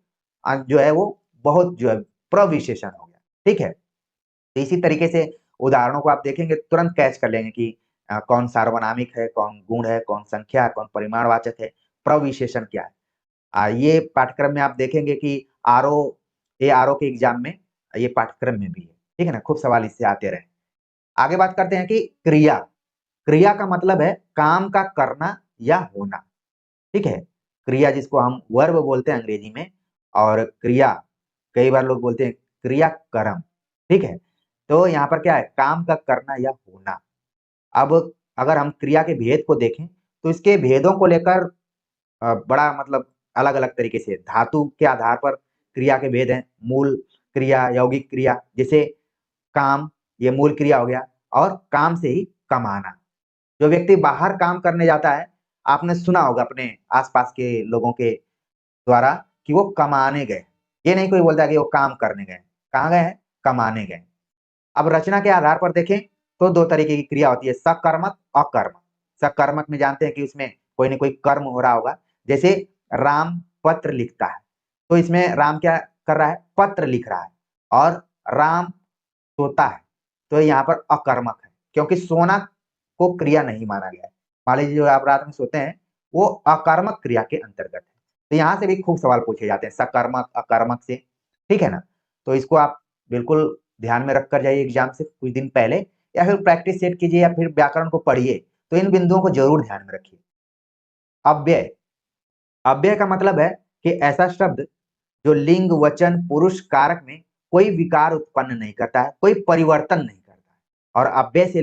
जो है वो बहुत जो है प्रविशेषण हो गया। ठीक है, तो इसी तरीके से उदाहरणों को आप देखेंगे तुरंत कैच कर लेंगे कि कौन सार्वनामिक है, कौन गुण है, कौन संख्या है, कौन परिमाणवाचक है, प्रविशेषण क्या है। ये पाठ्यक्रम में आप देखेंगे कि आरओ के एग्जाम में ये पाठ्यक्रम में भी है। ठीक है ना, खूब सवाल इससे आते रहे। आगे बात करते हैं कि क्रिया। क्रिया का मतलब है काम का करना या होना। ठीक है, क्रिया जिसको हम वर्ब बोलते हैं अंग्रेजी में, और क्रिया कई बार लोग बोलते हैं क्रिया कर्म। ठीक है, तो यहाँ पर क्या है? काम का करना या होना। अब अगर हम क्रिया के भेद को देखें तो इसके भेदों को लेकर बड़ा मतलब अलग अलग तरीके से धातु के आधार पर क्रिया के भेद हैं। मूल क्रिया, यौगिक क्रिया, जैसे काम, ये मूल क्रिया हो गया। और काम से ही कमाना, जो व्यक्ति बाहर काम करने जाता है, आपने सुना होगा अपने आसपास के लोगों के द्वारा कि वो कमाने गए। ये नहीं कोई बोलता है कि वो काम करने गए। कहाँ गए हैं? कमाने गए। अब रचना के आधार पर देखें तो दो तरीके की क्रिया होती है, सकर्मक, अकर्मक। सकर्मक में जानते हैं कि उसमें कोई ना कोई कर्म हो रहा होगा, जैसे राम पत्र लिखता है, तो इसमें राम क्या कर रहा है? पत्र लिख रहा है। और राम सोता है, तो यहाँ पर अकर्मक है, क्योंकि सोना को क्रिया नहीं माना गया है। मान लीजिए जो आप रात में सोते हैं वो अकर्मक क्रिया के अंतर्गत है। तो यहाँ से भी खूब सवाल पूछे जाते हैं सकर्मक अकर्मक से। ठीक है ना, तो इसको आप बिल्कुल ध्यान में रखकर जाइए एग्जाम से कुछ दिन पहले, या फिर प्रैक्टिस सेट कीजिए, या फिर व्याकरण को पढ़िए, तो इन बिंदुओं को जरूर ध्यान में रखिए। अव्यय। अव्यय का मतलब है कि ऐसा शब्द जो लिंग, वचन, पुरुष, कारक में कोई विकार उत्पन्न नहीं करता है, कोई परिवर्तन नहीं करता है। और अव्यय से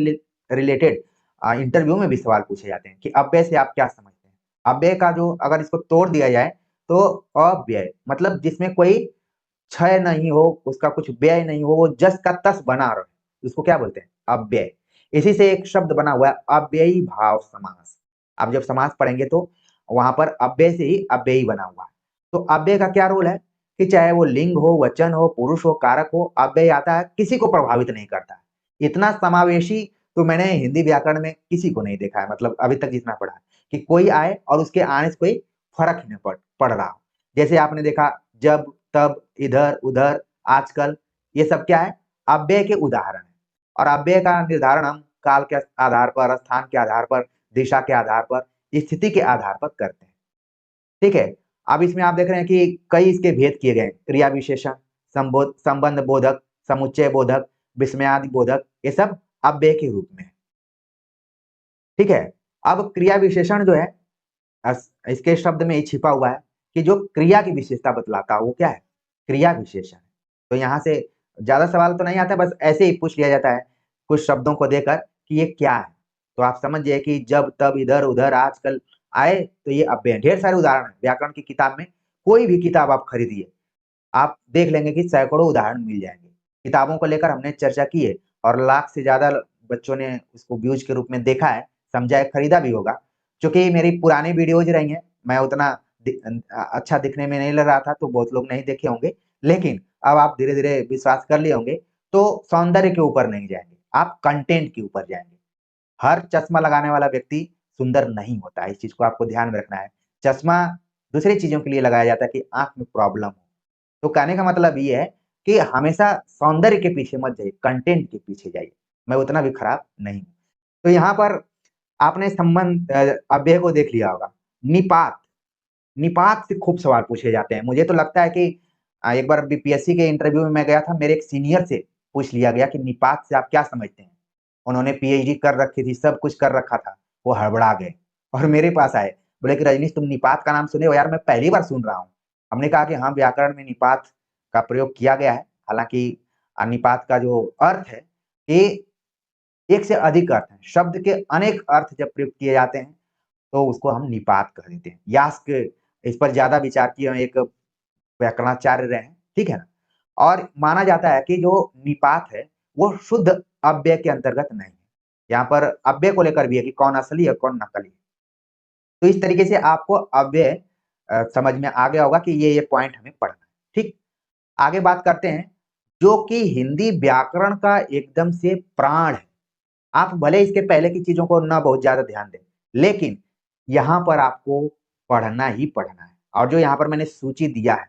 रिलेटेड इंटरव्यू में भी सवाल पूछे जाते हैं कि अव्यय से आप क्या समझते हैं। अव्यय का जो अगर इसको तोड़ दिया जाए तो अव्यय मतलब जिसमें कोई क्षय नहीं हो, उसका कुछ व्यय नहीं हो, वो जस का तस बना रहे, उसको क्या बोलते हैं? अव्यय। इसी से एक शब्द बना हुआ है अव्ययी भाव समास। आप जब समास पढ़ेंगे तो वहां पर अव्यय से ही अव्ययी बना हुआ है। तो अव्यय का क्या रोल है कि चाहे वो लिंग हो, वचन हो, पुरुष हो, कारक हो, अव्यय आता है, किसी को प्रभावित नहीं करता है। इतना समावेशी तो मैंने हिंदी व्याकरण में किसी को नहीं देखा है, मतलब अभी तक जितना पढ़ा है, कि कोई आए और उसके आने से कोई फर्क ही नहीं पड़ रहा हो। जैसे आपने देखा जब, तब, इधर, उधर, आजकल, ये सब क्या है? अव्यय के उदाहरण है। और अव्यय का निर्धारण हम काल के आधार पर, स्थान के आधार पर, दिशा के आधार पर, स्थिति के आधार पर करते हैं। ठीक है, अब इसमें आप देख रहे हैं कि कई इसके भेद किए गए। क्रिया विशेषण, संबंध बोधक, समुच्चय बोधक, विस्मयादि बोधक, ये सब अव्यय के रूप में है। ठीक है, अब क्रिया विशेषण जो है इसके शब्द में ही छिपा हुआ है कि जो क्रिया की विशेषता बतलाता है वो क्या है? क्रिया विशेषण। तो यहाँ से ज्यादा सवाल तो नहीं आता, बस ऐसे ही पूछ लिया जाता है कुछ शब्दों को देकर कि ये क्या है। तो आप समझ जाइए कि जब, तब, इधर, उधर, आजकल आए तो ये अव्यय हैं। ढेर सारे उदाहरण है व्याकरण की किताब में। कोई भी किताब आप खरीदिए, आप देख लेंगे कि सैकड़ों उदाहरण मिल जाएंगे। किताबों को लेकर हमने चर्चा की है और लाख से ज्यादा बच्चों ने उसको व्यूज के रूप में देखा है, समझा है, खरीदा भी होगा। क्योंकि मेरी पुरानी वीडियोज रही हैं, मैं उतना अच्छा दिखने में नहीं लग रहा था तो बहुत लोग नहीं देखे होंगे, लेकिन अब आप धीरे धीरे विश्वास कर लिए होंगे। तो सौंदर्य के ऊपर नहीं जाएंगे, आप कंटेंट के ऊपर जाएंगे। हर चश्मा लगाने वाला व्यक्ति सुंदर नहीं होता है। इस चीज को आपको ध्यान में रखना है। चश्मा दूसरी चीजों के लिए लगाया जाता है कि आंख में प्रॉब्लम हो। तो कहने का मतलब ये है कि हमेशा सौंदर्य के पीछे मत जाइए, कंटेंट के पीछे जाइए। मैं उतना भी खराब नहीं हूं। तो यहाँ पर आपने संबंध अव्यय को देख लिया होगा। निपात, निपात से खूब सवाल पूछे जाते हैं। मुझे तो लगता है कि एक बार बीपीएससी के इंटरव्यू में मैं गया था, मेरे एक सीनियर से पूछ लिया गया कि निपात से आप क्या समझते हैं। उन्होंने पीएचडी कर रखी थी, सब कुछ कर रखा था, वो हड़बड़ा गए और मेरे पास आए, बोले कि रजनीश तुम निपात का नाम सुने हो? यार मैं पहली बार सुन रहा हूँ। हमने कहा कि हाँ, व्याकरण में निपात का प्रयोग किया गया है। हालांकि निपात का जो अर्थ है कि एक से अधिक अर्थ है, शब्द के अनेक अर्थ जब प्रयुक्त किए जाते हैं तो उसको हम निपात कह देते हैं। यास्क इस पर ज्यादा विचार किए हुए एक व्याकरणाचार्य रहे हैं, ठीक है ना। और माना जाता है कि जो निपात है वो शुद्ध अव्यय के अंतर्गत नहीं है। यहाँ पर अव्यय को लेकर भी है कि कौन असली है कौन नकली है। तो इस तरीके से आपको अव्यय समझ में आ गया होगा कि ये पॉइंट हमें पढ़ना है। ठीक, आगे बात करते हैं जो कि हिंदी व्याकरण का एकदम से प्राण है। आप भले इसके पहले की चीजों को ना बहुत ज्यादा ध्यान दें, लेकिन यहाँ पर आपको पढ़ना ही पढ़ना है। और जो यहाँ पर मैंने सूची दिया है,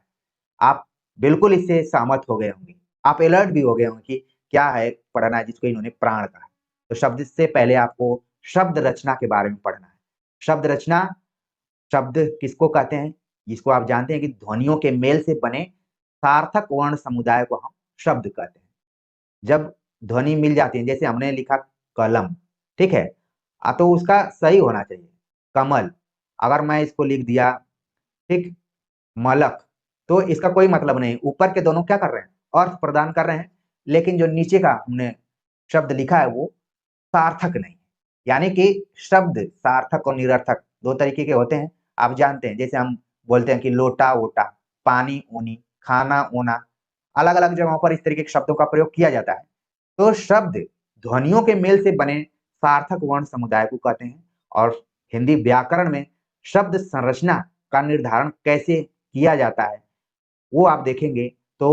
आप बिल्कुल इससे सहमत हो गए होंगे, आप अलर्ट भी हो गए होंगे कि क्या है पढ़ना है जिसको इन्होंने प्राण कहा। तो शब्द से पहले आपको शब्द रचना के बारे में पढ़ना है। शब्द रचना, शब्द किसको कहते हैं? जिसको आप जानते हैं कि ध्वनियों के मेल से बने सार्थक वर्ण समुदाय को हम शब्द कहते हैं। जब ध्वनि मिल जाती है, जैसे हमने लिखा कलम, ठीक है, तो उसका सही होना चाहिए कमल। अगर मैं इसको लिख दिया ठीक मलक, तो इसका कोई मतलब नहीं। ऊपर के दोनों क्या कर रहे हैं? अर्थ प्रदान कर रहे हैं, लेकिन जो नीचे का हमने शब्द लिखा है वो सार्थक नहीं। यानी कि शब्द सार्थक और निरर्थक दो तरीके के होते हैं, आप जानते हैं। जैसे हम बोलते हैं कि लोटा वोटा, पानी ऊनी, खाना ऊना, अलग अलग जगहों पर इस तरीके के शब्दों का प्रयोग किया जाता है। तो शब्द ध्वनियों के मेल से बने सार्थक वर्ण समुदाय को कहते हैं। और हिंदी व्याकरण में शब्द संरचना का निर्धारण कैसे किया जाता है वो आप देखेंगे तो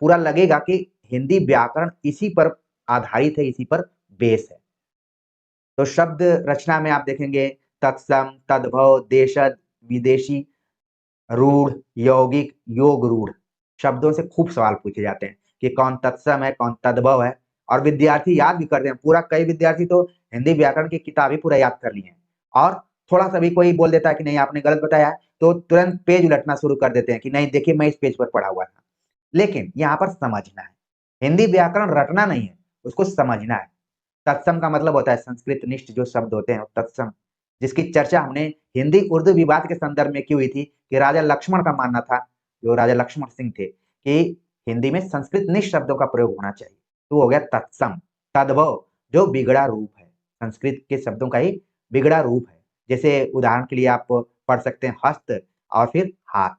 पूरा लगेगा कि हिंदी व्याकरण इसी पर आधारित है, इसी पर बेस है। तो शब्द रचना में आप देखेंगे तत्सम, तद्भव, देशज, विदेशी, रूढ़, यौगिक, योग रूढ़, शब्दों से खूब सवाल पूछे जाते हैं कि कौन तत्सम है कौन तद्भव है। और विद्यार्थी याद भी करते हैं पूरा। कई विद्यार्थी तो हिंदी व्याकरण की किताब ही पूरा याद कर लिए हैं। और थोड़ा सा भी कोई बोल देता है कि नहीं आपने गलत बताया है, तो तुरंत पेज उलटना शुरू कर देते हैं कि नहीं देखिए मैं इस पेज पर पढ़ा हुआ था। लेकिन यहाँ पर समझना है, हिंदी व्याकरण रटना नहीं है, उसको समझना है। तत्सम का मतलब होता है संस्कृत निष्ठ जो शब्द होते हैं तत्सम, जिसकी चर्चा हमने हिंदी उर्दू विवाद के संदर्भ में की हुई थी कि राजा लक्ष्मण का मानना था, जो राजा लक्ष्मण सिंह थे, कि हिंदी में संस्कृत निष्ठ शब्दों का प्रयोग होना चाहिए। तो हो गया तत्सम। तद्भव जो बिगड़ा रूप है, संस्कृत के शब्दों का ही बिगड़ा रूप है। जैसे उदाहरण के लिए आप पढ़ सकते हैं हस्त और फिर हाथ।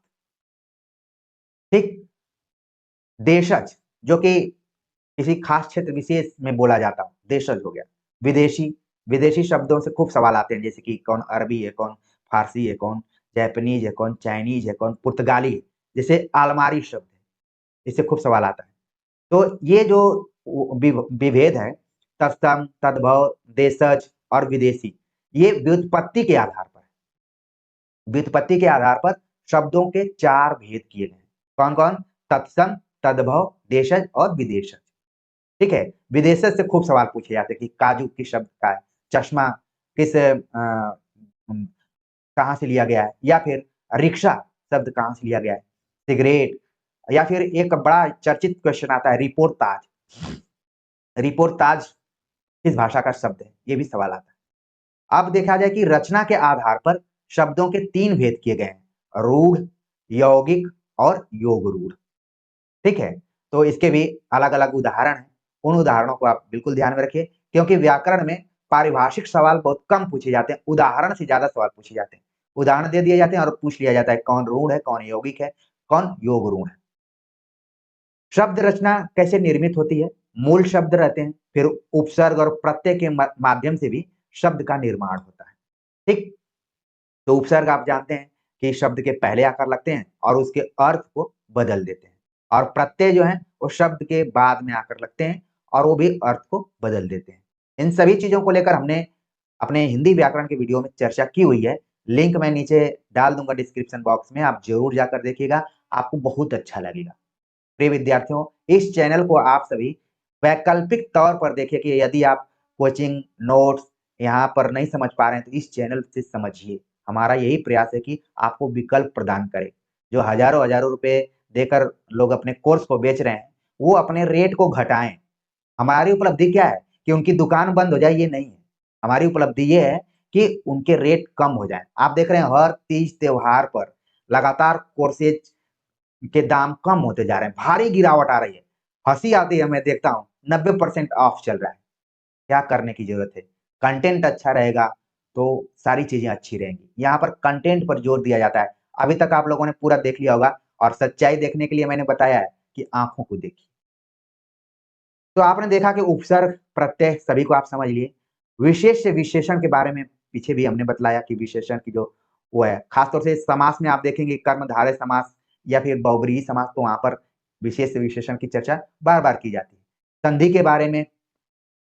ठीक, देशज जो कि किसी खास क्षेत्र विशेष में बोला जाता हो, देशज हो गया। विदेशी, विदेशी शब्दों से खूब सवाल आते हैं, जैसे कि कौन अरबी है कौन फारसी है कौन जापानीज है कौन चाइनीज है कौन पुर्तगाली है। जैसे अलमारी शब्द है, इससे खूब सवाल आता है। तो ये जो विभेद है तत्सम, तद्भव, देशज और विदेशी, ये व्युत्पत्ति के आधार पर है। व्युत्पत्ति के आधार पर शब्दों के चार भेद किए गए। कौन कौन? तत्सम, तद्भव, देशज और विदेशज। ठीक है, विदेशज से खूब सवाल पूछे जाते हैं कि काजू किस शब्द का है, चश्मा किस कहाँ से लिया गया है, या फिर रिक्शा शब्द कहाँ से लिया गया है, सिगरेट, या फिर एक बड़ा चर्चित क्वेश्चन आता है रिपोर्टाज, रिपोर्टाज किस भाषा का शब्द है, ये भी सवाल आता है। अब देखा जाए कि रचना के आधार पर शब्दों के तीन भेद किए गए हैं, रूढ़, यौगिक और योग रूढ़। ठीक है, तो इसके भी अलग अलग उदाहरण हैं। उन उदाहरणों को आप बिल्कुल ध्यान में रखिए, क्योंकि व्याकरण में पारिभाषिक सवाल बहुत कम पूछे जाते हैं, उदाहरण से ज्यादा सवाल पूछे जाते हैं। उदाहरण दे दिए जाते हैं और पूछ लिया जाता है कौन रूढ़ है कौन यौगिक है कौन योग रूढ़ है। शब्द रचना कैसे निर्मित होती है? मूल शब्द रहते हैं, फिर उपसर्ग और प्रत्यय के माध्यम से भी शब्द का निर्माण होता है। ठीक, तो उपसर्ग आप जानते हैं कि शब्द के पहले आकर लगते हैं और उसके अर्थ को बदल देते हैं। और प्रत्यय जो है वो शब्द के बाद में आकर लगते हैं और वो भी अर्थ को बदल देते हैं। इन सभी चीजों को लेकर हमने अपने हिंदी व्याकरण के वीडियो में चर्चा की हुई है। लिंक मैं नीचे डाल दूंगा डिस्क्रिप्शन बॉक्स में, आप जरूर जाकर देखिएगा, आपको बहुत अच्छा लगेगा। प्रिय विद्यार्थियों, इस चैनल को आप सभी वैकल्पिक तौर पर देखिए कि यदि आप कोचिंग नोट्स यहाँ पर नहीं समझ पा रहे हैं तो इस चैनल से समझिए। हमारा यही प्रयास है कि आपको विकल्प प्रदान करें। जो हजारों हजारों रुपए देकर लोग अपने कोर्स को बेच रहे हैं, वो अपने रेट को घटाएं। हमारी उपलब्धि क्या है कि उनकी दुकान बंद हो जाए, ये नहीं है। हमारी उपलब्धि ये है कि उनके रेट कम हो जाए। आप देख रहे हैं हर तीज त्योहार पर लगातार कोर्सेज के दाम कम होते जा रहे हैं, भारी गिरावट आ रही है। हंसी आती है, मैं देखता हूँ 90% ऑफ चल रहा है। क्या करने की जरूरत है? कंटेंट अच्छा रहेगा तो सारी चीजें अच्छी रहेंगी। यहाँ पर कंटेंट पर जोर दिया जाता है। अभी तक आप लोगों ने पूरा देख लिया होगा, और सच्चाई देखने के लिए मैंने बताया है कि आंखों को देखिए। तो आपने देखा कि उपसर्ग प्रत्यय सभी को आप समझ लिए। विशेष से विशेषण के बारे में पीछे भी हमने बतलाया कि विशेषण की जो वो है, खासतौर से समास में आप देखेंगे कर्मधारय समास या फिर बहुब्रीहि समास, तो वहां पर विशेष से विशेषण की चर्चा बार बार की जाती है। संधि के बारे में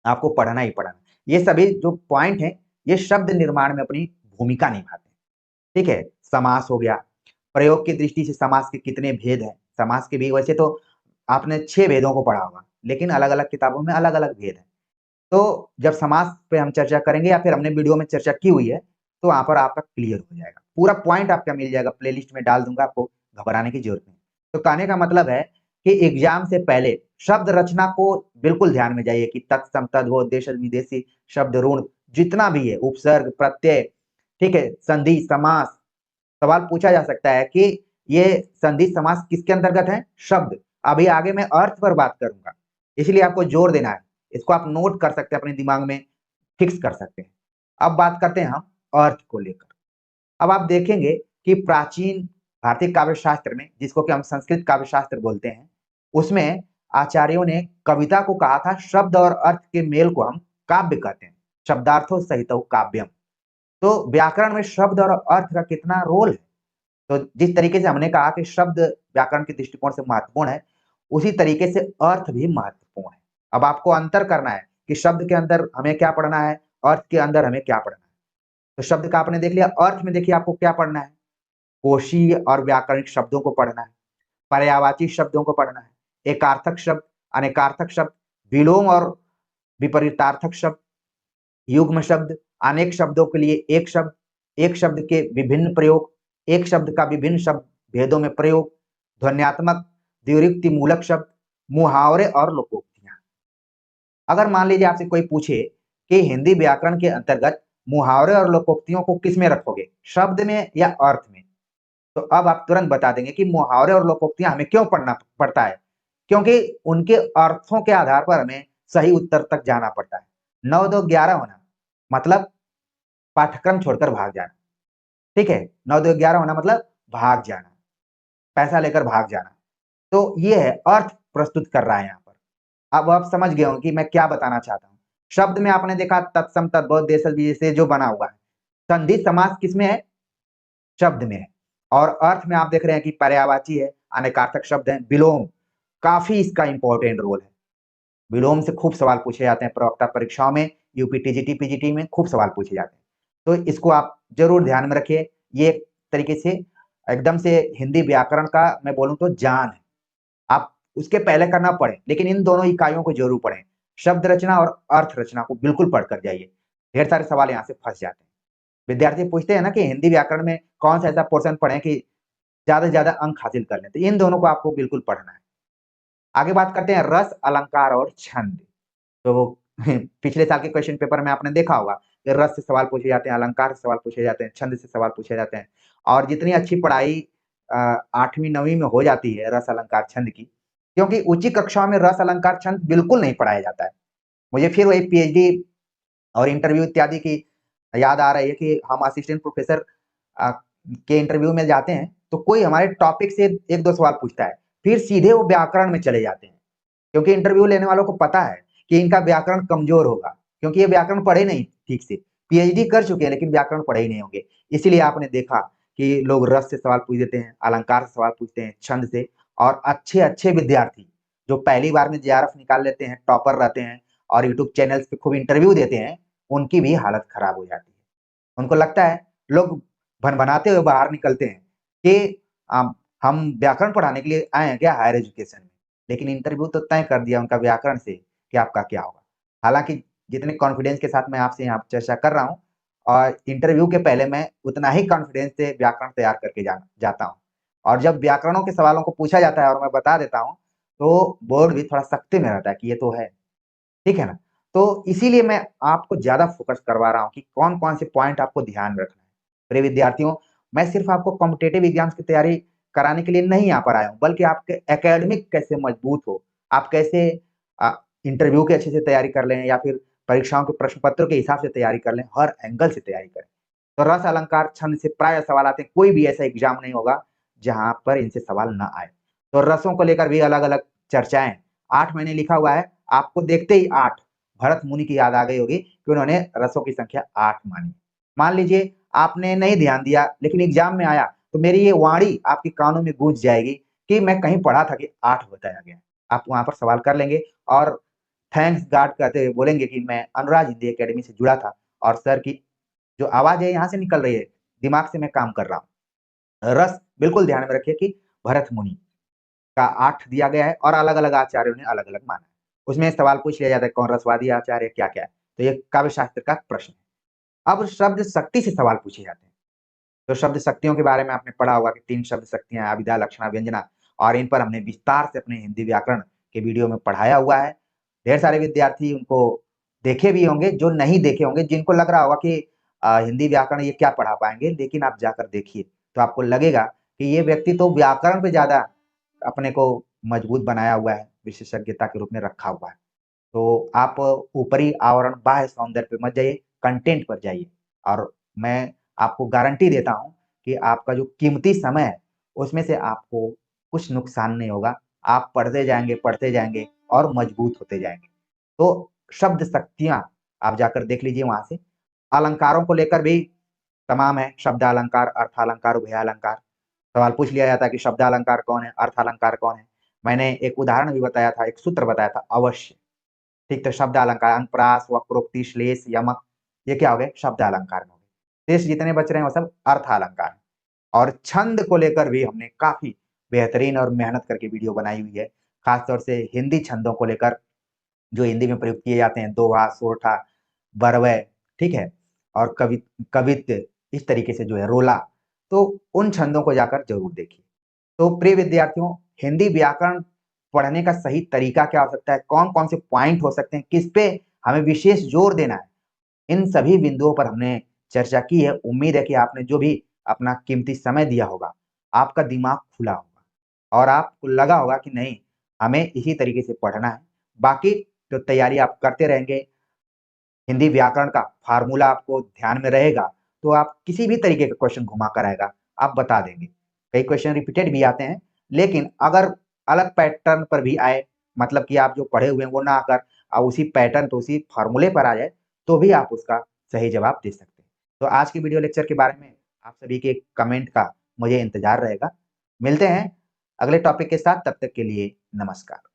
आपको पढ़ना ही पढ़ना। ये सभी जो पॉइंट है, ये शब्द निर्माण में अपनी भूमिका निभाते हैं। ठीक है, समास हो गया। प्रयोग की दृष्टि से समास के कितने भेद हैं? समास के भी वैसे तो आपने 6 भेदों को पढ़ा होगा, लेकिन अलग-अलग किताबों में अलग-अलग भेद हैं। तो जब समास पे हम चर्चा करेंगे या फिर हमने वीडियो में चर्चा की हुई है, तो वहाँ पर आपका क्लियर हो जाएगा। पूरा पॉइंट आपका मिल जाएगा, प्लेलिस्ट में डाल दूँगा, आपको घबराने की ज़रूरत नहीं। तो कहने का मतलब है कि एग्ज़ाम से पहले शब्द रचना को बिल्कुल ध्यान में जाइए कि तत्सम, तद्भव, देशज, विदेशी, शब्द ऋण जितना भी है, उपसर्ग, प्रत्यय, ठीक है, संधि, समास। सवाल पूछा जा सकता है कि ये संधि समास किसके अंतर्गत है? शब्द। अभी आगे मैं अर्थ पर बात करूंगा, इसलिए आपको जोर देना है। इसको आप नोट कर सकते हैं, अपने दिमाग में फिक्स कर सकते हैं। अब बात करते हैं हम अर्थ को लेकर। अब आप देखेंगे कि प्राचीन भारतीय काव्य शास्त्र में, जिसको कि हम संस्कृत काव्य शास्त्र बोलते हैं, उसमें आचार्यों ने कविता को कहा था शब्द और अर्थ के मेल को हम काव्य कहते हैं। शब्दार्थो सहित काव्यम। तो व्याकरण में शब्द और अर्थ का कितना रोल है? तो जिस तरीके से हमने कहा कि शब्द व्याकरण के दृष्टिकोण से महत्वपूर्ण है, उसी तरीके से अर्थ भी महत्वपूर्ण है। अब आपको अंतर करना है कि शब्द के अंदर हमें क्या पढ़ना है, अर्थ के अंदर हमें क्या पढ़ना है। तो शब्द का आपने देख लिया, अर्थ में देखिए आपको क्या पढ़ना है। कोशीय और व्याकरणिक शब्दों को पढ़ना है, पर्यायवाची शब्दों को पढ़ना है, एकार्थक शब्द, अनेकार्थक शब्द, विलोम और विपरीतार्थक शब्द, युग्म शब्द, अनेक शब्दों के लिए एक शब्द के विभिन्न प्रयोग, एक शब्द का विभिन्न शब्द भेदों में प्रयोग, ध्वन्यात्मक, द्व्युक्ति मूलक शब्द, मुहावरे और लोकोक्तियां। अगर मान लीजिए आपसे कोई पूछे कि हिंदी व्याकरण के अंतर्गत मुहावरे और लोकोक्तियों को किस में रखोगे, शब्द में या अर्थ में? तो अब आप तुरंत बता देंगे कि मुहावरे और लोकोक्तियां हमें क्यों पढ़ना पड़ता है, क्योंकि उनके अर्थों के आधार पर हमें सही उत्तर तक जाना पड़ता है। 9 2 11 होना मतलब पाठ्यक्रम छोड़कर भाग जाना। ठीक है, 9 2 11 होना मतलब भाग जाना, पैसा लेकर भाग जाना। तो ये है, अर्थ प्रस्तुत कर रहा है यहाँ पर। अब आप समझ गए होंगे कि मैं क्या बताना चाहता हूँ। शब्द में आपने देखा तत्सम, तद्भव, देशज, विदेशी जो बना हुआ है। संधि समास किसमें है? शब्द में है। और अर्थ में आप देख रहे हैं कि पर्यायवाची है, अनेकार्थक शब्द है, विलोम, काफी इसका इंपॉर्टेंट रोल है। विलोम से खूब सवाल पूछे जाते हैं प्रवक्ता परीक्षाओं में, यूपी टीजीटी पीजीटी में खूब सवाल पूछे जाते हैं। तो इसको आप जरूर ध्यान में रखिए। ये एक तरीके से एकदम से हिंदी व्याकरण का मैं बोलूं तो जान है। आप उसके पहले करना पड़े, लेकिन इन दोनों इकाइयों को जरूर पढ़ें। शब्द रचना और अर्थ रचना को बिल्कुल पढ़कर जाइए। ढेर सारे सवाल यहाँ से फंस जाते हैं। विद्यार्थी पूछते हैं ना कि हिंदी व्याकरण में कौन सा ऐसा पोर्शन पढ़े कि ज्यादा से ज्यादा अंक हासिल कर लें, तो इन दोनों को आपको बिल्कुल पढ़ना है। आगे बात करते हैं रस, अलंकार और छंद। तो पिछले साल के क्वेश्चन पेपर में आपने देखा होगा कि रस से सवाल पूछे जाते हैं, अलंकार से सवाल पूछे जाते हैं, छंद से सवाल पूछे जाते हैं। और जितनी अच्छी पढ़ाई 8वीं 9वीं में हो जाती है रस अलंकार छंद की, क्योंकि उच्च कक्षाओं में रस अलंकार छंद बिल्कुल नहीं पढ़ाया जाता है। मुझे फिर वही पीएचडी और इंटरव्यू इत्यादि की याद आ रही है कि हम असिस्टेंट प्रोफेसर के इंटरव्यू में जाते हैं, तो कोई हमारे टॉपिक से एक दो सवाल पूछता है, फिर सीधे वो व्याकरण में चले जाते हैं, क्योंकि इंटरव्यू लेने वालों को पता है कि इनका व्याकरण कमजोर होगा, क्योंकि ये व्याकरण पढ़े नहीं ठीक से। पीएचडी कर चुके हैं लेकिन व्याकरण पढ़े ही नहीं होंगे। इसीलिए आपने देखा कि लोग रस से सवाल पूछ देते हैं, अलंकार से सवाल पूछते हैं, छंद से। और अच्छे अच्छे विद्यार्थी जो पहली बार में जेआरएफ निकाल लेते हैं, टॉपर रहते हैं और यूट्यूब चैनल्स पे खूब इंटरव्यू देते हैं, उनकी भी हालत खराब हो जाती है। उनको लगता है, लोग भनभनाते हुए बाहर निकलते हैं कि हम व्याकरण पढ़ाने के लिए आए हैं क्या हायर एजुकेशन में, लेकिन इंटरव्यू तो तय कर दिया उनका व्याकरण से कि आपका क्या होगा। हालाँकि जितने कॉन्फिडेंस के साथ मैं आपसे यहाँ चर्चा कर रहा हूँ और इंटरव्यू के पहले मैं उतना ही कॉन्फिडेंस से व्याकरण तैयार करके जाता हूँ। और जब व्याकरणों के सवालों को पूछा जाता है और मैं बता देता हूँ, तो बोर्ड भी थोड़ा सख्ती में रहता है कि ये तो है। ठीक है ना? तो इसीलिए मैं आपको ज़्यादा फ़ोकस करवा रहा हूँ कि कौन-कौन से पॉइंट आपको ध्यान रखना है। प्रिय विद्यार्थियों, मैं सिर्फ़ आपको कॉम्पिटिटिव एग्ज़ाम्स की तैयारी कराने के लिए नहीं यहाँ पर आया हूँ, बल्कि आपके एकेडमिक कैसे मजबूत हो, आप कैसे अ, इंटरव्यू की अच्छे से तैयारी कर लें या फिर परीक्षाओं के प्रश्न पत्रों के हिसाब से तैयारी कर लें, हर एंगल से तैयारी करें। तो रस, अलंकार, छंद से प्राय सवाल आते हैं, कोई भी ऐसा एग्ज़ाम नहीं होगा, जहाँ पर इनसे सवाल ना आए। तो रसों को लेकर भी अलग-अलग चर्चाएँ, 8 मैंने लिखा हुआ है, आपको देखते ही 8 भरत मुनि की याद आ गई होगी कि उन्होंने रसों की संख्या 8 मानी। मान लीजिए आपने नहीं ध्यान दिया लेकिन एग्ज़ाम में आया, तो मेरी ये वाणी आपके कानों में गूँज जाएगी कि मैं कहीं पढ़ा था कि 8 बताया गया। आप वहाँ पर सवाल कर लेंगे और थैंक्स गॉड कहते हुए बोलेंगे कि मैं अनुराज हिंदी अकेडमी से जुड़ा था और सर की जो आवाज़ है यहाँ से निकल रही है, दिमाग से मैं काम कर रहा हूँ। रस बिल्कुल ध्यान में रखिए कि भरत मुनि का 8 दिया गया है और अलग-अलग आचार्यों ने अलग-अलग माना है। उसमें सवाल पूछ लिया जाता है कौन रसवादी आचार्य है, क्या-क्या है? तो ये काव्य शास्त्र का प्रश्न है। अब शब्द शक्ति से सवाल पूछे जाते हैं। तो शब्द शक्तियों के बारे में आपने पढ़ा होगा कि 3 शब्द शक्तियाँ अभिधा, लक्षणा, व्यंजना और इन पर हमने विस्तार से अपने हिंदी व्याकरण के वीडियो में पढ़ाया हुआ है। ढेर सारे विद्यार्थी उनको देखे भी होंगे, जो नहीं देखे होंगे, जिनको लग रहा होगा कि हिंदी व्याकरण ये क्या पढ़ा पाएँगे, लेकिन आप जाकर देखिए, तो आपको लगेगा कि ये व्यक्ति तो व्याकरण पे ज़्यादा अपने को मजबूत बनाया हुआ है, विशेषज्ञता के रूप में रखा हुआ है। तो आप ऊपरी आवरण, बाह्य सौंदर्य पे मत जाइए, कंटेंट पर जाइए और मैं आपको गारंटी देता हूँ कि आपका जो कीमती समय है, उसमें से आपको कुछ नुकसान नहीं होगा। आप पढ़ते जाएँगे और मजबूत होते जाएँगे। तो शब्द शक्तियाँ आप जाकर देख लीजिए वहाँ से। अलंकारों को लेकर भी तमाम है, शब्दालंकार, अर्थालंकार, उभयालंकार। सवाल पूछ लिया जाता है कि शब्दालंकार कौन है, अर्थालंकार कौन है? मैंने एक उदाहरण भी बताया था, एक सूत्र बताया था अवश्य। ठीक, तो शब्दालंकार अनुप्रास, वक्रोक्ति, श्लेष, यमक ये क्या हो गए? शब्दालंकार में हो गए। शेष जितने बच रहे हैं वो सब अर्थालंकार हैं। और छंद को लेकर भी हमने काफ़ी बेहतरीन और मेहनत करके वीडियो बनाई हुई है। खास तौर से हिंदी छंदों को लेकर जो हिंदी में प्रयोग किए जाते हैं, दोहा, सोरठा, बरवै, ठीक है? और कवित्त इस तरीके से जो है रोला, तो उन छंदों को जाकर ज़रूर देखिए। तो प्रिय विद्यार्थियों, हिंदी व्याकरण पढ़ने का सही तरीका क्या हो सकता है? कौन-कौन से पॉइंट हो सकते हैं? किस पे हमें विशेष जोर देना है? इन सभी बिंदुओं पर हमने चर्चा की है। उम्मीद है कि आपने जो भी अपना कीमती समय दिया होगा, आपका दिमाग खुला होगा और आपको लगा होगा कि नहीं, हमें इसी तरीके से पढ़ना है। बाकी तो तैयारी आप करते रहेंगे, हिंदी व्याकरण का फ़ॉर्मूला आपको ध्यान में रहेगा, तो आप किसी भी तरीके का क्वेश्चन घुमा कर आएगा, आप बता देंगे। कई क्वेश्चन रिपीटेड भी आते हैं, लेकिन अगर अलग पैटर्न पर भी आए, मतलब कि आप जो पढ़े हुए हैं वो ना आकर उसी पैटर्न पे, उसी फ़ॉर्मूले पर आ जाए, तो भी आप उसका सही जवाब दे सकते हैं। तो आज की वीडियो लेक्चर के बारे में आप सभी के कमेंट का मुझे इंतज़ार रहेगा। मिलते हैं अगले टॉपिक के साथ, तब तक के लिए नमस्कार।